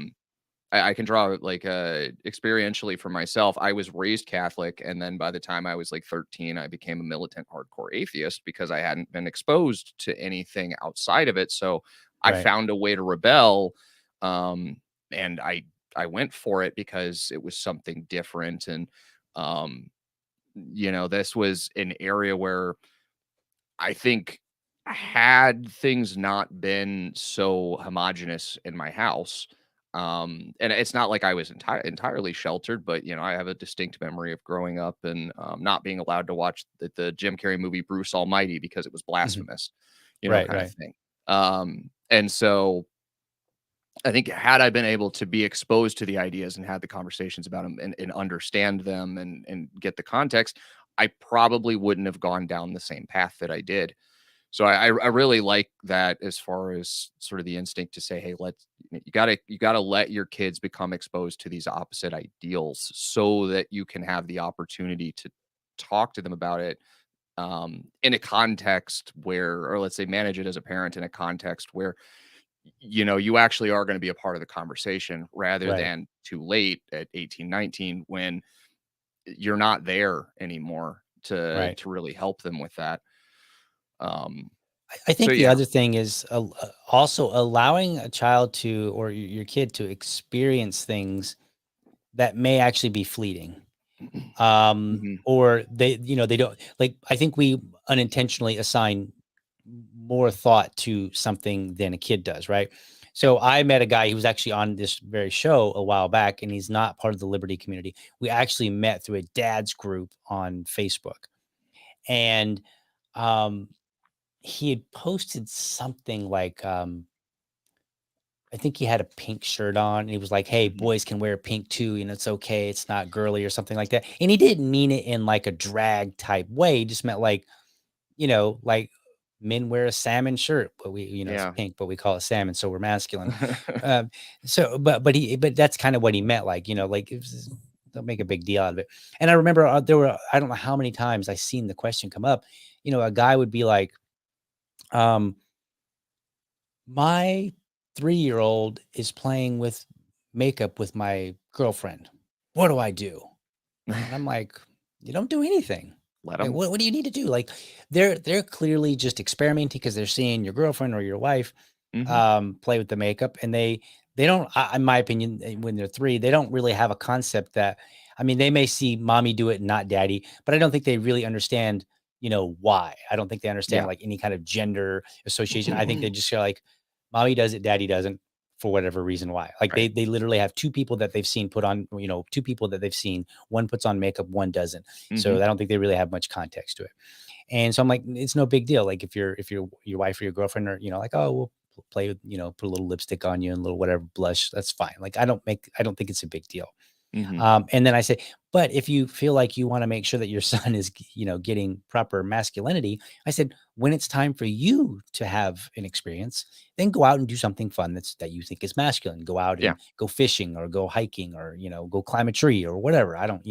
I can draw like experientially for myself. I was raised Catholic, and then by the time I was like 13, I became a militant hardcore atheist because I hadn't been exposed to anything outside of it. So I Right. found a way to rebel, um, and I went for it because it was something different. And um, this was an area where I think had things not been so homogenous in my house, and it's not like I was entirely sheltered, but I have a distinct memory of growing up and not being allowed to watch the Jim Carrey movie Bruce Almighty because it was Mhm. blasphemous, Right. kind of Right. thing. And so I think had I been able to be exposed to the ideas and had the conversations about them and understand them and get the context, I probably wouldn't have gone down the same path that I did. So I really like that as far as sort of the instinct to say, hey, you gotta let your kids become exposed to these opposite ideals so that you can have the opportunity to talk to them about it in a context where, or let's say manage it as a parent in a context where you actually are going to be a part of the conversation rather Right. than too late at 18, 19 when you're not there anymore Right. to really help them with that. Um, I so think the yeah. other thing is also allowing a child to, or your kid to experience things that may actually be fleeting. Mhm. Or they don't like, I think we unintentionally assign more thought to something than a kid does, right? So I met a guy, he was actually on this very show a while back, and he's not part of the Liberty community. We actually met through a dad's group on Facebook. And um he had posted something like, I think he had a pink shirt on, and he was like, "Hey, Mhm. boys can wear pink too, it's okay, it's not girly," or something like that, and he didn't mean it in, like, a drag type way, he just meant, like, men wear a salmon shirt, but it's Yeah. pink, but we call it salmon, so we're masculine. Um, but that's kinda what he meant, like, like, it was don't make a big deal out of it. And I remember, I don't know how many times I seen the question come up, a guy would be like, um my 3-year-old is playing with makeup with my girlfriend. What do I do? And I'm like, "You don't do anything. Let Like, them. what do you need to do?" Like, they're clearly just experimenting because they're seeing your girlfriend or your wife, Mhm. play with the makeup, and they don't, in my opinion, when they're 3, they don't really have a concept that, I mean, they may see mommy do it and not daddy, but I don't think they really understand, why. I don't think they understand, Yeah. like, any kind of gender association. I think they just feel like mommy does it, daddy doesn't, for whatever reason why. Like, Right. they literally have 2 people that they've seen put on, 2 people that they've seen, one puts on makeup, one doesn't. So Mhm. I don't think they really have much context to it. And so I'm like, it's no big deal. Like, if your wife or your girlfriend are, like, oh, we'll play with, put a little lipstick on you and a little whatever blush, that's fine. Like, I don't think it's a big deal. Mhm. And then I say, but if you feel like you want to make sure that your son is, getting proper masculinity, I said, when it's time for you to have an experience, then go out and do something fun that you think is masculine. Go out Yeah. and go fishing or go hiking or, go climb a tree or whatever. I don't,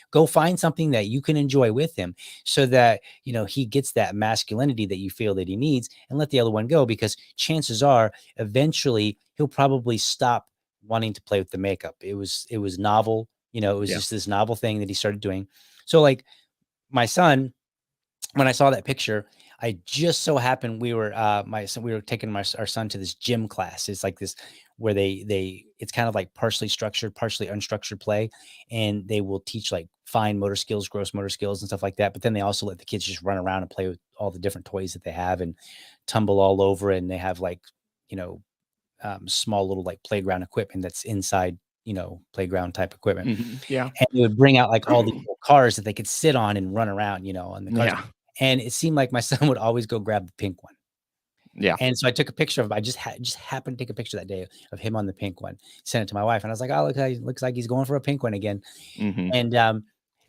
go find something that you can enjoy with him so that, he gets that masculinity that you feel that he needs, and let the other one go, because chances are eventually he'll probably stop wanting to play with the makeup. It was novel, it was Yeah. just this novel thing that he started doing. So, like, my son, when I saw that picture, I just so happened we were taking our son to this gym class. It's like this where it's kind of like partially structured, partially unstructured play, and they will teach like fine motor skills, gross motor skills, and stuff like that. But then they also let the kids just run around and play with all the different toys that they have and tumble all over. And they have like, you know, small little like playground equipment that's inside, playground type equipment. Mhm. Yeah. And they would bring out like all these little cars that they could sit on and run around, on the cars. Yeah. And it seemed like my son would always go grab the pink one. Yeah. And so I took a picture of him. I just happened to take a picture that day of him on the pink one, sent it to my wife, and I was like, "Oh, looks like he's going for a pink one again." Mhm. And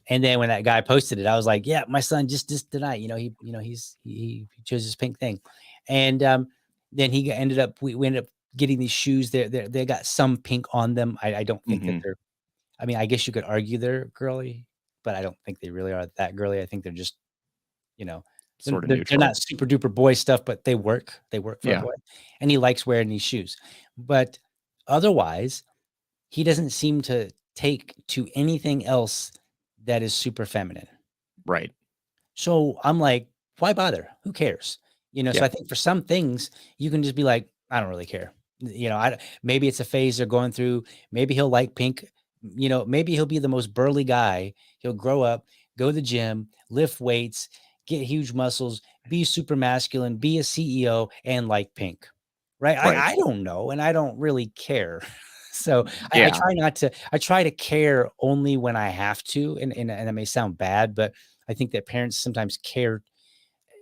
and then when that guy posted it, I was like, "Yeah, my son just tonight, he chose his pink thing." And then ended up we ended up getting these shoes. They got some pink on them. I don't think that Mhm. they're. I mean, I guess you could argue they're girly, but I don't think they really are that girly. I think they're just, you know, Sort of they're neutral. not super duper boy stuff, but they work. They work for a Yeah. boy, and he likes wearing these shoes. But otherwise, he doesn't seem to take to anything else that is super feminine. Right. So I'm like, why bother? Who cares? So Yeah. I think for some things you can just be like, I don't really care. Maybe it's a phase they're going through. Maybe he'll like pink. Maybe he'll be the most burly guy. He'll grow up, go to the gym, lift weights, get huge muscles, be super masculine, be a CEO, and like pink. Right? Right. I don't know, and I don't really care. So I Yeah. try not to. I try to care only when I have to, and that may sound bad, but I think that parents sometimes care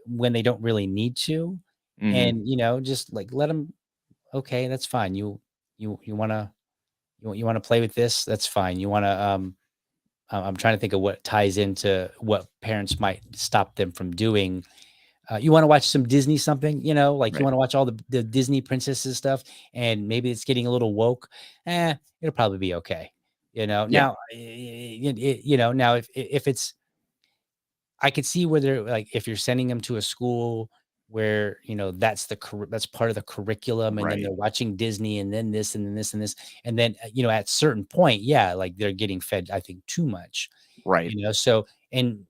when they don't really need to, Mhm. and, just, like, let them. "Okay, that's fine. You wanna you wanna play with this? That's fine. You wanna," I'm trying to think of what ties into what parents might stop them from doing. You wanna watch some Disney something, like, you Right. wanna watch all the Disney princesses stuff, and maybe it's getting a little woke, it'll probably be okay, Yeah. Now, now if it's I could see where they're like, if you're sending them to a school where, that's part of the curriculum, and then Right. they're watching Disney and then this and then this and this. And then, at certain point, yeah, like they're getting fed, I think, too much, Right. so, and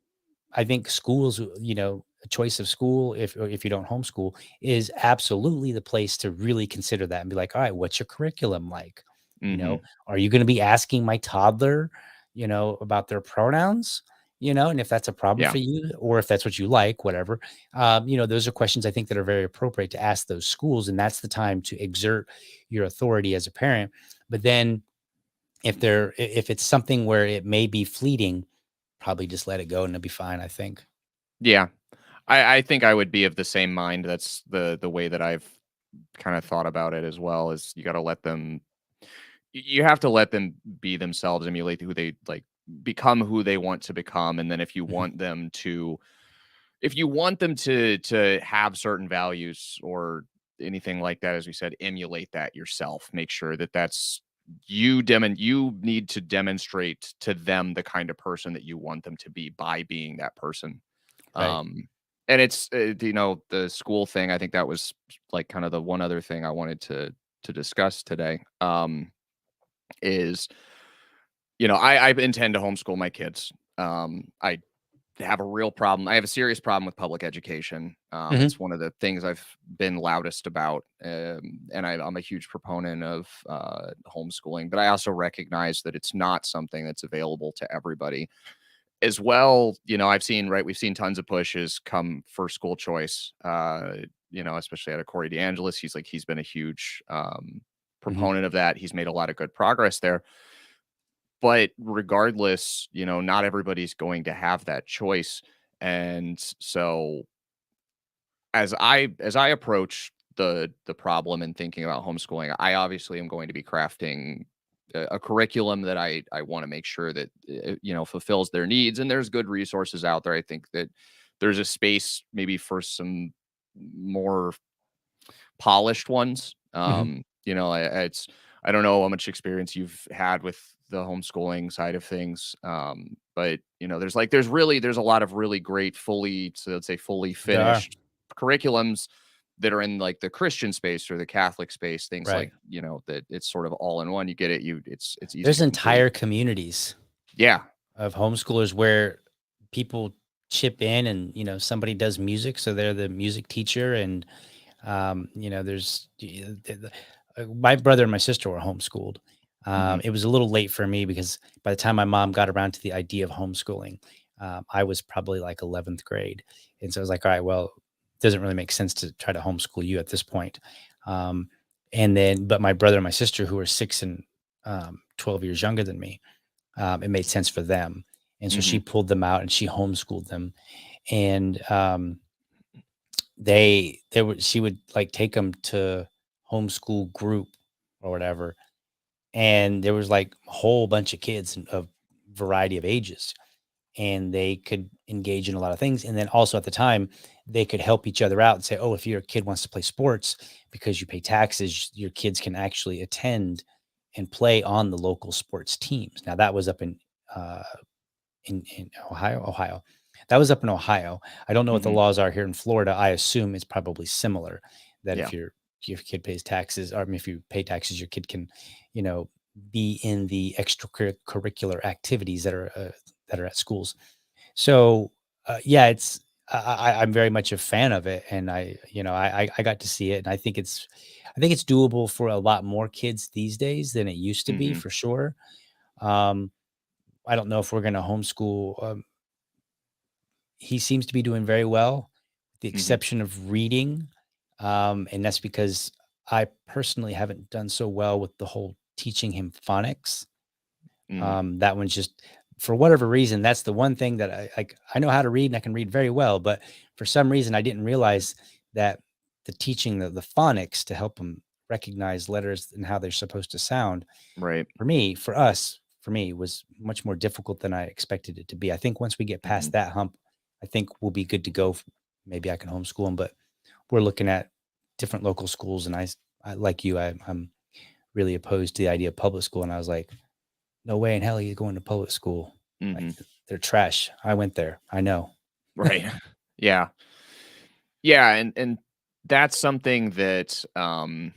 I think schools, a choice of school, if you don't homeschool, is absolutely the place to really consider that and be like, all right, what's your curriculum like? Mhm. Are you going to be asking my toddler, about their pronouns? And if that's a problem Yeah. for you, or if that's what you like, whatever, those are questions I think that are very appropriate to ask those schools. And that's the time to exert your authority as a parent. But then if it's something where it may be fleeting, probably just let it go and it'll be fine, I think. Yeah. I think I would be of the same mind. That's the way that I've kind of thought about it as well, is you got to let them, you have to let them be themselves, emulate who they like, become who they want to become. And then Mhm. if you want them to have certain values or anything like that, as we said, emulate that yourself. Make sure that that's you need to demonstrate to them the kind of person that you want them to be by being that person. Right. Um, and it's the school thing. I think that was like kind of the one other thing I wanted to discuss today. Is I intend to homeschool my kids. I have a real problem. I have a serious problem with public education. Mhm. It's one of the things I've been loudest about, and I'm a huge proponent of homeschooling. But I also recognize that it's not something that's available to everybody as well. We've seen tons of pushes come for school choice. Especially out of Corey DeAngelis. He's been a huge Mhm. proponent of that. He's made a lot of good progress there. But regardless, not everybody's going to have that choice. And so as I approach the problem and thinking about homeschooling, I obviously am going to be crafting a curriculum that I want to make sure that fulfills their needs, and there's good resources out there. I think that there's a space maybe for some more polished ones. Mhm. I don't know how much experience you've had with the homeschooling side of things, but there's a lot of really great let's say fully There are. finished curriculums that are in like the Christian space or the Catholic space, things like Right. that it's sort of all in one. You get it, it's easy There's to complete. entire communities Yeah. of homeschoolers where people chip in and, somebody does music, so they're the music teacher. And there's my brother and my sister were homeschooled. Hmm. It was a little late for me because by the time my mom got around to the idea of homeschooling, I was probably like 11th grade. And so I was like, all right, well, it doesn't really make sense to try to homeschool you at this point. Um, but my brother and my sister, who are 6 and 12 years younger than me, it made sense for them. And so she Hmm. pulled them out and she homeschooled them. And they would she would like take them to homeschool group or whatever, and there was like a whole bunch of kids of variety of ages, and they could engage in a lot of things. And then also at the time, they could help each other out and say, oh, if your kid wants to play sports, because you pay taxes, your kids can actually attend and play on the local sports teams. Now that was up uh in Ohio. That was up in Ohio. I don't know what the Hmm. laws are here in Florida. I assume it's probably similar, that Yeah. if your kid pays taxes, or I mean, if you pay taxes, your kid can, you know, be in the extracurricular activities that are at schools. So yeah, I'm very much a fan of it, and I got to see it, and I think it's doable for a lot more kids these days than it used to be, Hmm. for sure. Um, I don't know if we're going to homeschool. He seems to be doing very well, with the Hmm. exception of reading. And that's because I personally haven't done so well with the whole teaching him phonics. Hmm. That one's just, for whatever reason, that's the one thing that I like. I know how to read and I can read very well, but for some reason, I didn't realize that the teaching the phonics to help him recognize letters and how they're supposed to sound, Right. for me, was much more difficult than I expected it to be. I think once we get Hmm. past that hump, I think we'll be good to go. Maybe I can homeschool them, but we're looking at different local schools. And I like you, I'm really opposed to the idea of public school. And I was like, no way in hell are you going to public school. Like, Hmm. they're trash. I went there. I know. Right. Yeah. Yeah, and that's something that I'm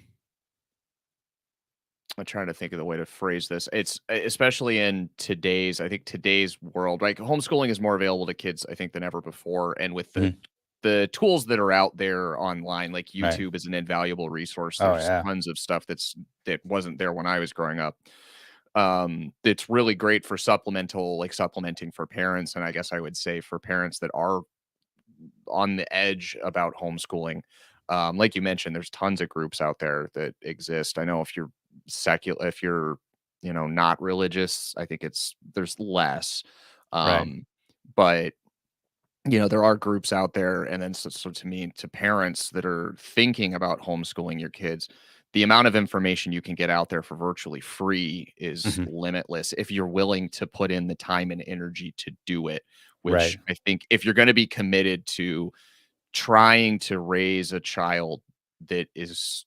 trying to think of the way to phrase this. It's especially in I think today's world, right? Homeschooling is more available to kids, I think, than ever before. And with the Mhm. the tools that are out there online, like Right. YouTube is an invaluable resource. Oh There's yeah. tons of stuff that wasn't there when I was growing up. It's really great for supplementing for parents. And I guess I would say for parents that are on the edge about homeschooling. Like you mentioned, there's tons of groups out there that exist. I know if you're secular, if you're, not religious, I think there's less. Right. Um, but there are groups out there, and then so to me, to parents that are thinking about homeschooling your kids, the amount of information you can get out there for virtually free is Mhm. limitless if you're willing to put in the time and energy to do it, Right. which I think if you're gonna be committed to trying to raise a child that is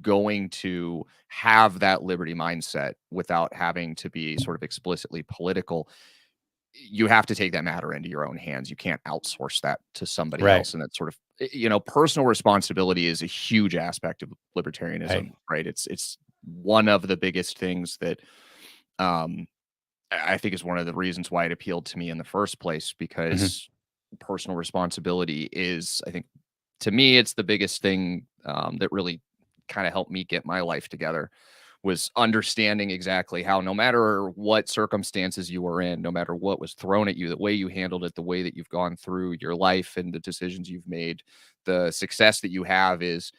going to have that liberty mindset without having to be sort of explicitly political, you have to take that matter into your own hands. You can't outsource that to somebody Right. else. And that sort of, personal responsibility is a huge aspect of Right. libertarianism, right? It's one of the biggest things that um, I think is one of the reasons why it appealed to me in the first place, Mhm. because personal responsibility is, I think, to me, it's the biggest thing that really kind of helped me get my life together, was understanding exactly how, no matter what circumstances you were in, no matter what was thrown at you, the way you handled it, the way that you've gone through your life and the decisions you've made, the success that you have it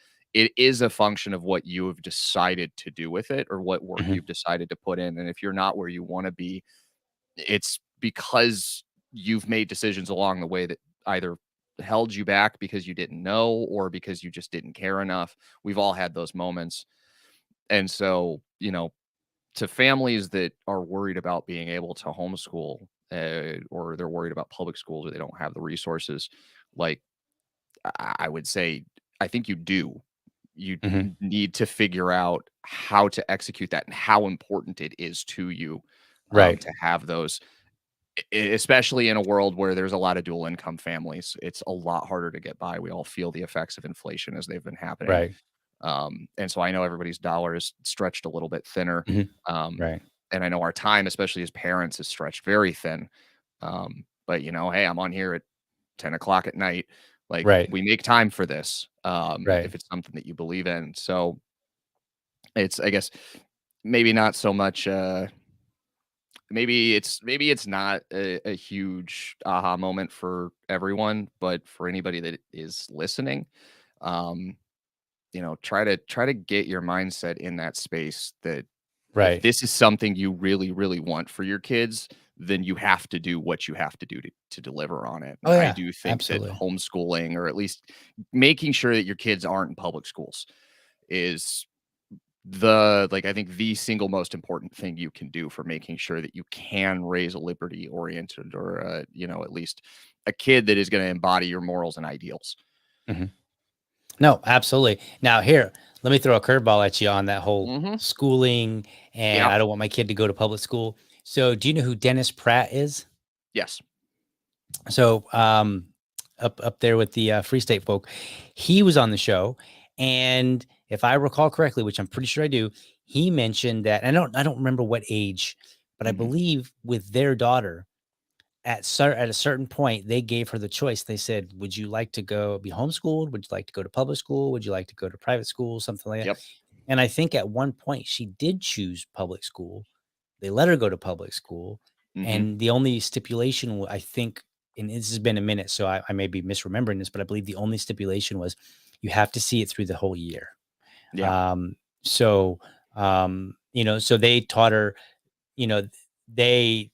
is a function of what you have decided to do with it, or what work Mhm. you've decided to put in. And if you're not where you want to be, it's because you've made decisions along the way that either held you back because you didn't know, or because you just didn't care enough. We've all had those moments. And so, to families that are worried about being able to homeschool, or they're worried about public schools, or they don't have the resources, like, I would say, I think you do. You Mhm. need to figure out how to execute that and how important it is to you, Right. to have those, especially in a world where there's a lot of dual income families. It's a lot harder to get by. We all feel the effects of inflation as they've been happening. Right. And so I know everybody's dollar is stretched a little bit thinner. Mhm. Um, Right. and I know our time, especially as parents, is stretched very thin. But hey, I'm on here at 10 o'clock at night. Like, Right. we make time for this, Right. if it's something that you believe in. So it's, I guess, maybe not so much, maybe it's not a huge aha moment for everyone, but for anybody that is listening, um, try to get your mindset in that space, that if Right. this is something you really, really want for your kids, then you have to do what you have to do to deliver on it. And Oh, I yeah. do think that Absolutely. homeschooling, or at least making sure that your kids aren't in public schools, is I think the single most important thing you can do for making sure that you can raise a liberty oriented, or at least a kid that is going to embody your morals and ideals. Mhm. No, absolutely. Now here, let me throw a curveball at you on that whole Hmm. schooling, and Yeah. I don't want my kid to go to public school. So, do you know who Dennis Pratt is? Yes. So, up there with the Free State folk, he was on the show, and if I recall correctly, which I'm pretty sure I do, he mentioned that I don't remember what age, but I Hmm. believe with their daughter at a certain point they gave her the choice. They said, "Would you like to go be homeschooled? Would you like to go to public school? Would you like to go to private school? Something like that." Yep. And I think at one point she did choose public school. They let her go to public school, Hmm. and the only stipulation I think, and this has been a minute, so I may be misremembering this, but I believe the only stipulation was you have to see it through the whole year. Yeah. Um, so so they taught her, you know, they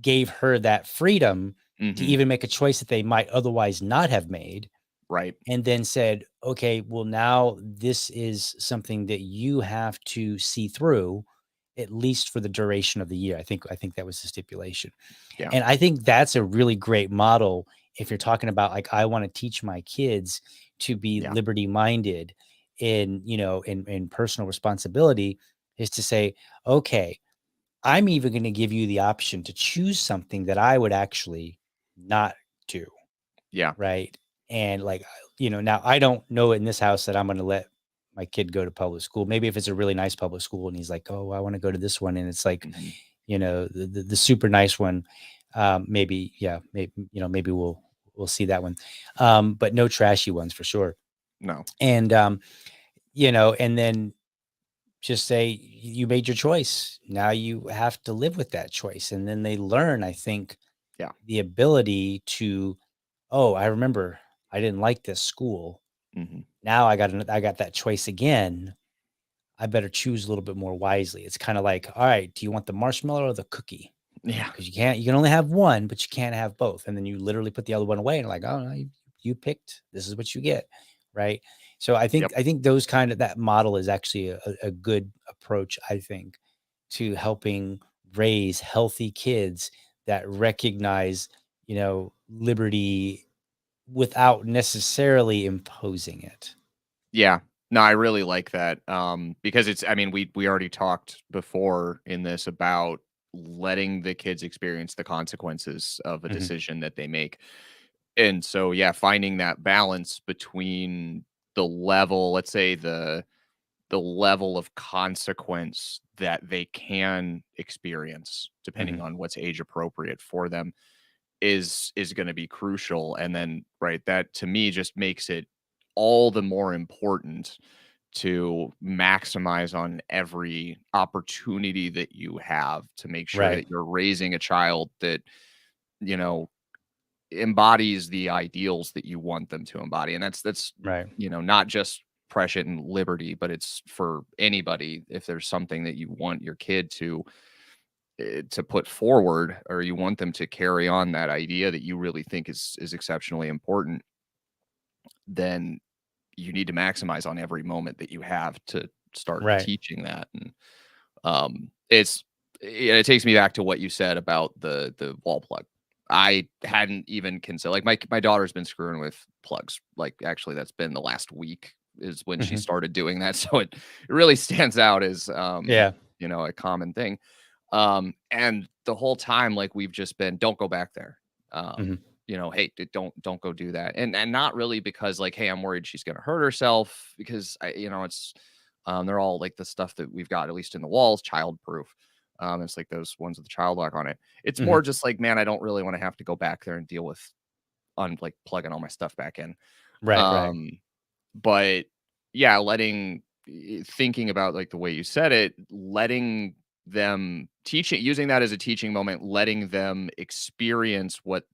gave her that freedom to Hmm. even make a choice that they might otherwise not have made, Right. and then said, "Okay, well, now this is something that you have to see through, at least for the duration of the year." I think that was the stipulation. Yeah. And I think that's a really great model if you're talking about, like, I want to teach my kids to be Yeah. liberty minded in personal responsibility, is to say, okay, I'm even going to give you the option to choose something that I would actually not do. Yeah. Right. And like, now I don't know in this house that I'm going to let my kid go to public school. Maybe if it's a really nice public school and he's like, oh, I want to go to this one. And it's like, Hmm. the super nice one. Maybe, yeah, maybe we'll see that one. But no trashy ones for sure. No. And, and then just say you made your choice. Now you have to live with that choice. And then they learn, I think, Yeah. the ability to, oh, I remember I didn't like this school. Hmm. Now I got that choice again. I better choose a little bit more wisely. It's kind of like, all right, do you want the marshmallow or the cookie? Yeah. because you can only have one, but you can't have both. And then you literally put the other one away and like, oh no, you picked, this is what you get. Right. So Yep. I think those kind of, that model is actually a good approach, I think, to helping raise healthy kids that recognize, liberty without necessarily imposing it. Yeah. No, I really like that, because it's I mean, we already talked before in this about letting the kids experience the consequences of a Hmm. decision that they make. And so, yeah, finding that balance between the level, let's say the level of consequence that they can experience depending Hmm. on what's age appropriate for them is going to be crucial. And then, right, that to me just makes it all the more important to maximize on every opportunity that you have to make sure Right. that you're raising a child that, you know, embodies the ideals that you want them to embody. And that's Right. not just Prescient and Liberty, but it's for anybody. If there's something that you want your kid to put forward, or you want them to carry on that idea that you really think is exceptionally important, then you need to maximize on every moment that you have to start Right. teaching that. And it's yeah, it takes me back to what you said about the wall plug. I hadn't even considered, like, my daughter's been screwing with plugs. Like, actually, that's been the last week is when she Hmm. started doing that. So it really stands out as Yeah. a common thing. And the whole time, like, we've just been, don't go back there. Hmm. Hey, don't go do that. And not really because, like, hey, I'm worried she's gonna hurt herself, because it's they're all like the stuff that we've got, at least in the walls, childproof. It's like those ones with the child lock on it. It's Hmm. more just like, man, I don't really want to have to go back there and deal with like plugging all my stuff back in. Right. Right. Um, but yeah, thinking about, like, the way you said it, letting them using that as a teaching moment, letting them experience what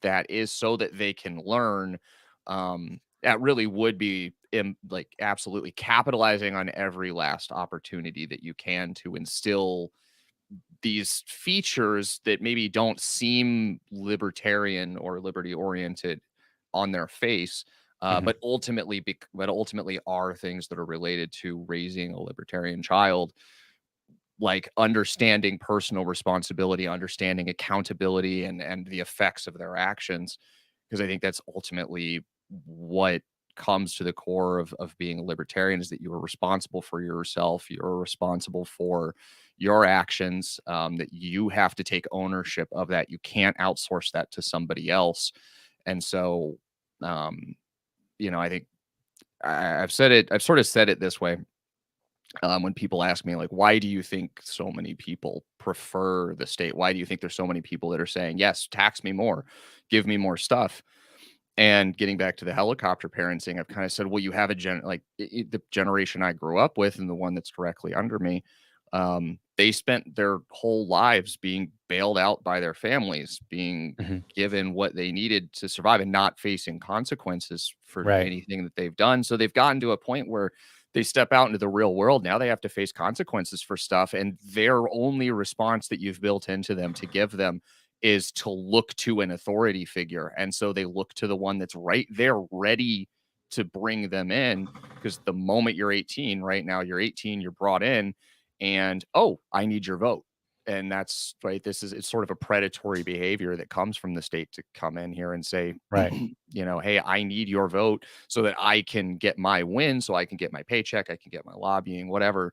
that is so that they can learn. That really would be like absolutely capitalizing on every last opportunity that you can to instill these features that maybe don't seem libertarian or liberty oriented on their face, Hmm. but ultimately are things that are related to raising a libertarian child, like understanding personal responsibility, understanding accountability, and the effects of their actions. Because I think that's ultimately what comes to the core of being a libertarian, is that you are responsible for yourself, you're responsible for your actions, that you have to take ownership of that. You can't outsource that to somebody else. And so, um, I think I've sort of said it this way, when people ask me, like, why do you think so many people prefer the state? Why do you think there's so many people that are saying, yes, tax me more, give me more stuff? And getting back to the helicopter parenting, I've kind of said, well, you have the generation I grew up with and the one that's directly under me. They spent their whole lives being bailed out by their families, being Hmm. given what they needed to survive and not facing consequences for Right. anything that they've done. So they've gotten to a point where they step out into the real world. Now they have to face consequences for stuff. And their only response that you've built into them to give them is to look to an authority figure. And so they look to the one that's right there, ready to bring them in. Because the moment you're 18, right now you're 18, you're brought in, and oh, I need your vote. And that's right. It's sort of a predatory behavior that comes from the state to come in here and say, Right. hey, I need your vote so that I can get my win, so I can get my paycheck, I can get my lobbying, whatever.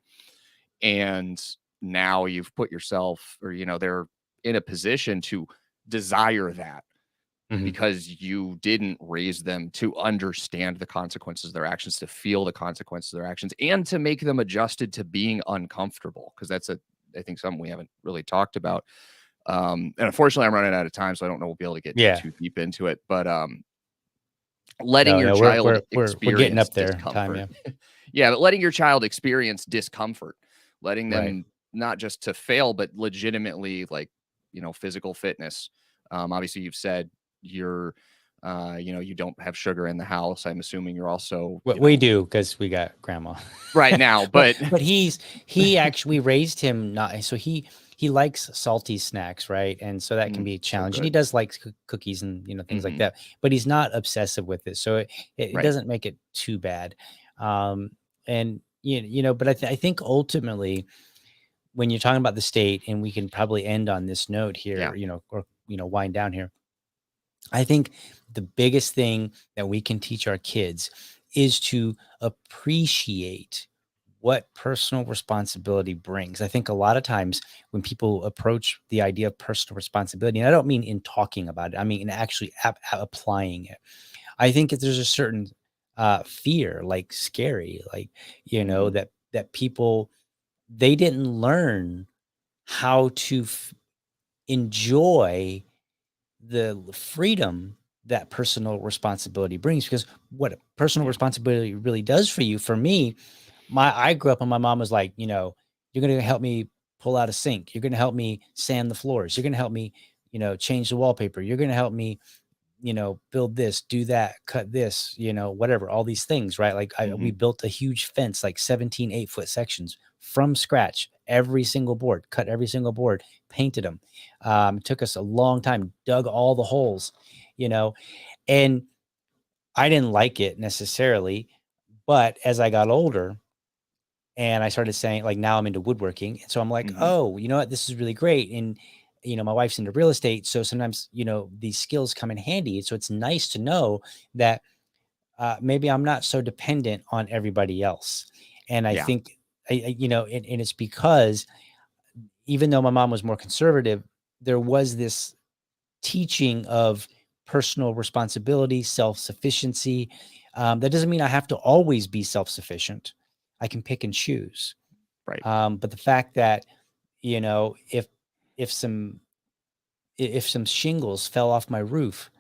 And now you've put yourself, or they're in a position to desire that, Hmm. because you didn't raise them to understand the consequences of their actions, to feel the consequences of their actions, and to make them adjusted to being uncomfortable. Because that's I think something we haven't really talked about. And unfortunately, I'm running out of time, so I don't know we'll be able to get Yeah. too deep into it. But letting No, your no, child we're getting experience up there in time. discomfort. Yeah. Yeah, but letting your child experience discomfort, letting Right. them not just to fail, but legitimately, like, physical fitness. Obviously, you've said you're, you don't have sugar in the house. I'm assuming you're also, What we do, because we got grandma. right now, but but but he actually, we raised him not, so he likes salty snacks, right? And so that can Mm, be a so challenge. And he good. does like cookies and things like Mhm. that, but he's not obsessive with it, so it Right. doesn't make it too bad. Um, and but I think ultimately when you're talking about the state, and we can probably end on this note here, Yeah. or wind down here. I think the biggest thing that we can teach our kids is to appreciate what personal responsibility brings. I think a lot of times when people approach the idea of personal responsibility, and I don't mean in talking about it, I mean in actually applying it. I think that there's a certain fear, like scary, like Mhm. that people, they didn't learn how to enjoy the freedom that personal responsibility brings, because what personal Yeah. responsibility really does for you, for me, I grew up and my mom was like, you're going to help me pull out a sink, you're going to help me sand the floors, you're going to help me change the wallpaper, you're going to help me build this, do that, cut this, whatever, all these things, right? Like we Mhm. built a huge fence, like 17 8-foot sections from scratch, every single board, cut every single board, painted them. It took us a long time, dug all the holes, you know, and I didn't like it necessarily. But as I got older and I started saying, like, now I'm into woodworking. And so I'm like, Mhm. oh, you know what? This is really great. And, my wife's into real estate. So sometimes, these skills come in handy. So it's nice to know that maybe I'm not so dependent on everybody else. And I Yeah. think, and it's because even though my mom was more conservative, there was this teaching of personal responsibility, self sufficiency. That doesn't mean I have to always be self sufficient. I can pick and choose. Right. But the fact that, if if some if some shingles fell off my roof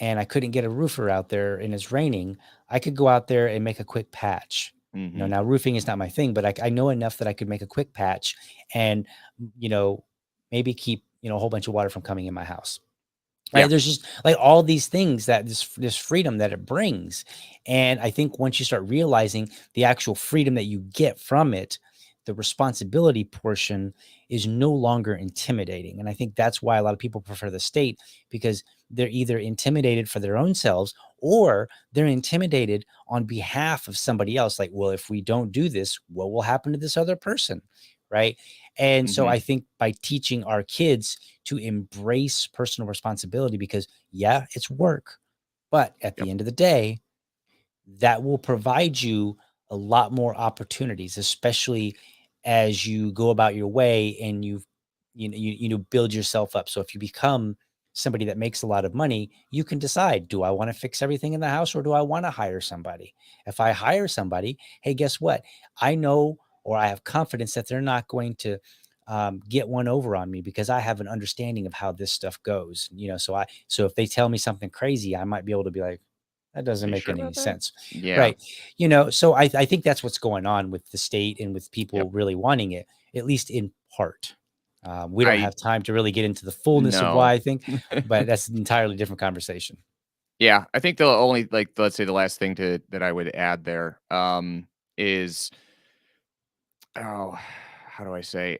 and I couldn't get a roofer out there and it's raining, I could go out there and make a quick patch. Mhm. Now roofing is not my thing, but I know enough that I could make a quick patch and, you know, maybe keep, a whole bunch of water from coming in my house. Right? Yeah. There's just like all these things that this freedom that it brings. And I think once you start realizing the actual freedom that you get from it, the responsibility portion is no longer intimidating. And I think that's why a lot of people prefer the state, because they're either intimidated for their own selves or they're intimidated on behalf of somebody else. Like, well, if we don't do this, what will happen to this other person? Right. And so Mhm. I think by teaching our kids to embrace personal responsibility, because yeah, it's work, but at Yep. the end of the day, that will provide you a lot more opportunities, especially as you go about your way and build yourself up. So if you become somebody that makes a lot of money, you can decide, do I want to fix everything in the house or do I want to hire somebody? If I hire somebody, hey, guess what? I know, or I have confidence that they're not going to get one over on me, because I have an understanding of how this stuff goes. So if they tell me something crazy, I might be able to be like, that doesn't Are you make sure any about that? sense. Yeah. Right. So I think that's what's going on with the state and with Yep. people really wanting it, at least in part. We don't I have time to really get into the fullness of why No. I think, but that's an entirely different conversation. Yeah, I think the only, like, let's say the last thing to that I would add there, is, oh, how do I say?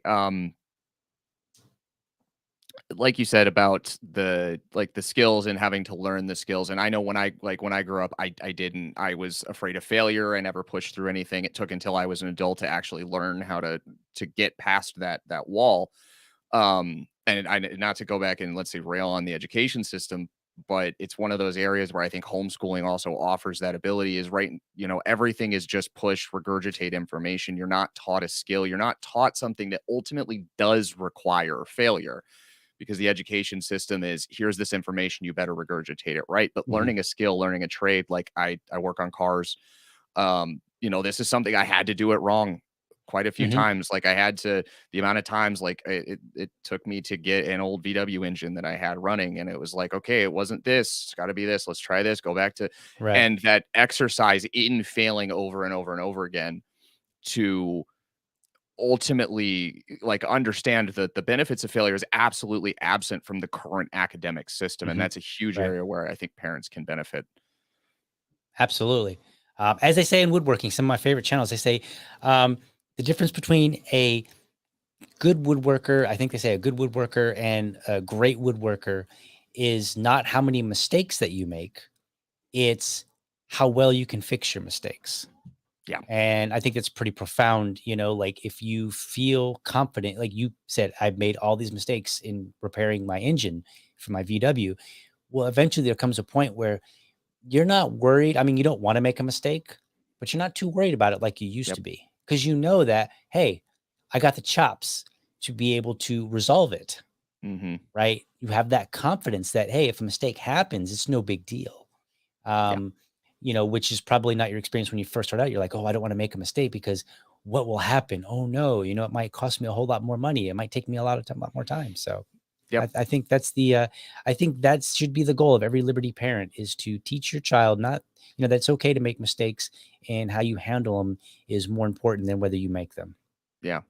Like you said about the skills and having to learn the skills. And I know when I grew up, I didn't. I was afraid of failure. I never pushed through anything. It took until I was an adult to actually learn how to get past that wall. And I, not to go back and, let's say, rail on the education system, but it's one of those areas where I think homeschooling also offers that ability. Is right, everything is just push, regurgitate information. You're not taught a skill. You're not taught something that ultimately does require failure, because the education system is, here's this information, you better regurgitate it, right? But Hmm. learning a skill, learning a trade, like I work on cars. This is something I had to do it wrong quite a few Hmm. times. Like, I had to, the amount of times, like, it took me to get an old VW engine that I had running, and it was like, okay, it wasn't this, it's got to be this, let's try this, go back to, Right. and that exercise in failing over and over and over again to ultimately, like, understand that the benefits of failure is absolutely absent from the current academic system, and Hmm. that's a huge Right. area where I think parents can benefit. Absolutely. As they say in woodworking, some of my favorite channels, they say the difference between a good woodworker, I think they say a good woodworker and a great woodworker is not how many mistakes that you make, it's how well you can fix your mistakes. Yeah. And I think it's pretty profound, like if you feel confident, like you said, I've made all these mistakes in repairing my engine for my VW. Well, eventually there comes a point where you're not worried. I mean, you don't want to make a mistake, but you're not too worried about it like you used Yep. to be, because you know that, hey, I got the chops to be able to resolve it, Mm-hmm. right? You have that confidence that, hey, if a mistake happens, it's no big deal. Yeah. Um, which is probably not your experience when you first start out. You're like, oh, I don't want to make a mistake because what will happen? Oh no, it might cost me a whole lot more money. It might take me a lot more time. So Yep. I think that's I think that should be the goal of every Liberty parent, is to teach your child not, that's okay to make mistakes, and how you handle them is more important than whether you make them. Yeah.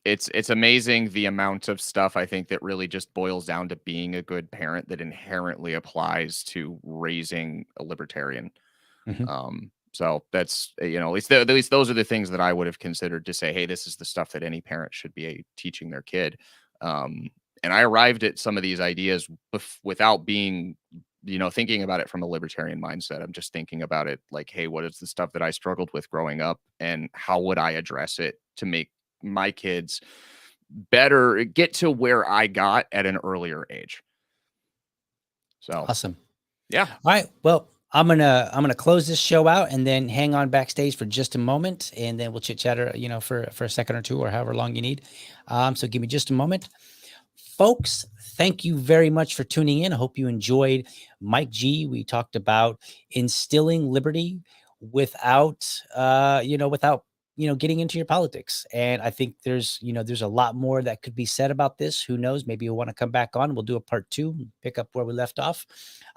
It's amazing the amount of stuff I think that really just boils down to being a good parent that inherently applies to raising a libertarian. Mhm. So that's, at least those are the things that I would have considered to say, hey, this is the stuff that any parent should be teaching their kid. And I arrived at some of these ideas without being, thinking about it from a libertarian mindset. I'm just thinking about it like, hey, what is the stuff that I struggled with growing up, and how would I address it to make my kids better, get to where I got at an earlier age. So, Awesome. yeah. All right. Well, I'm gonna close this show out and then hang on backstage for just a moment, and then we'll chit chatter, for a second or two, or however long you need. So give me just a moment. Folks, thank you very much for tuning in. I hope you enjoyed Mike G. We talked about instilling liberty without, getting into your politics. And I think there's a lot more that could be said about this. Who knows? Maybe you'll want to come back on. We'll do a part 2, pick up where we left off.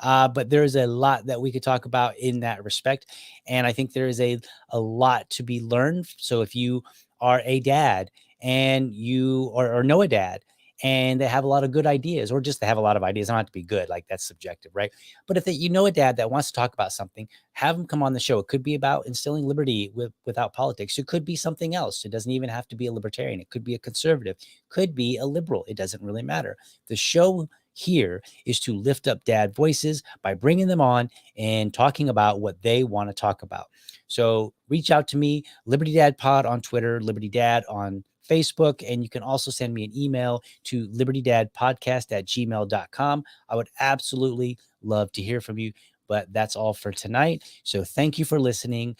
But there's a lot that we could talk about in that respect. And I think there is a lot to be learned. So if you are a dad and you or know a dad, and they have a lot of good ideas, or just they have a lot of ideas. They don't have to be good, like that's subjective, right? But if a dad that wants to talk about something, have them come on the show. It could be about instilling liberty without politics. It could be something else. It doesn't even have to be a libertarian. It could be a conservative, could be a liberal. It doesn't really matter. The show here is to lift up dad voices by bringing them on and talking about what they want to talk about. So reach out to me, Liberty Dad Pod on Twitter, Liberty Dad on Facebook, and you can also send me an email to libertydadpodcast@gmail.com. I would absolutely love to hear from you, but that's all for tonight. So thank you for listening.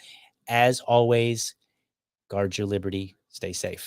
As always, guard your liberty, stay safe.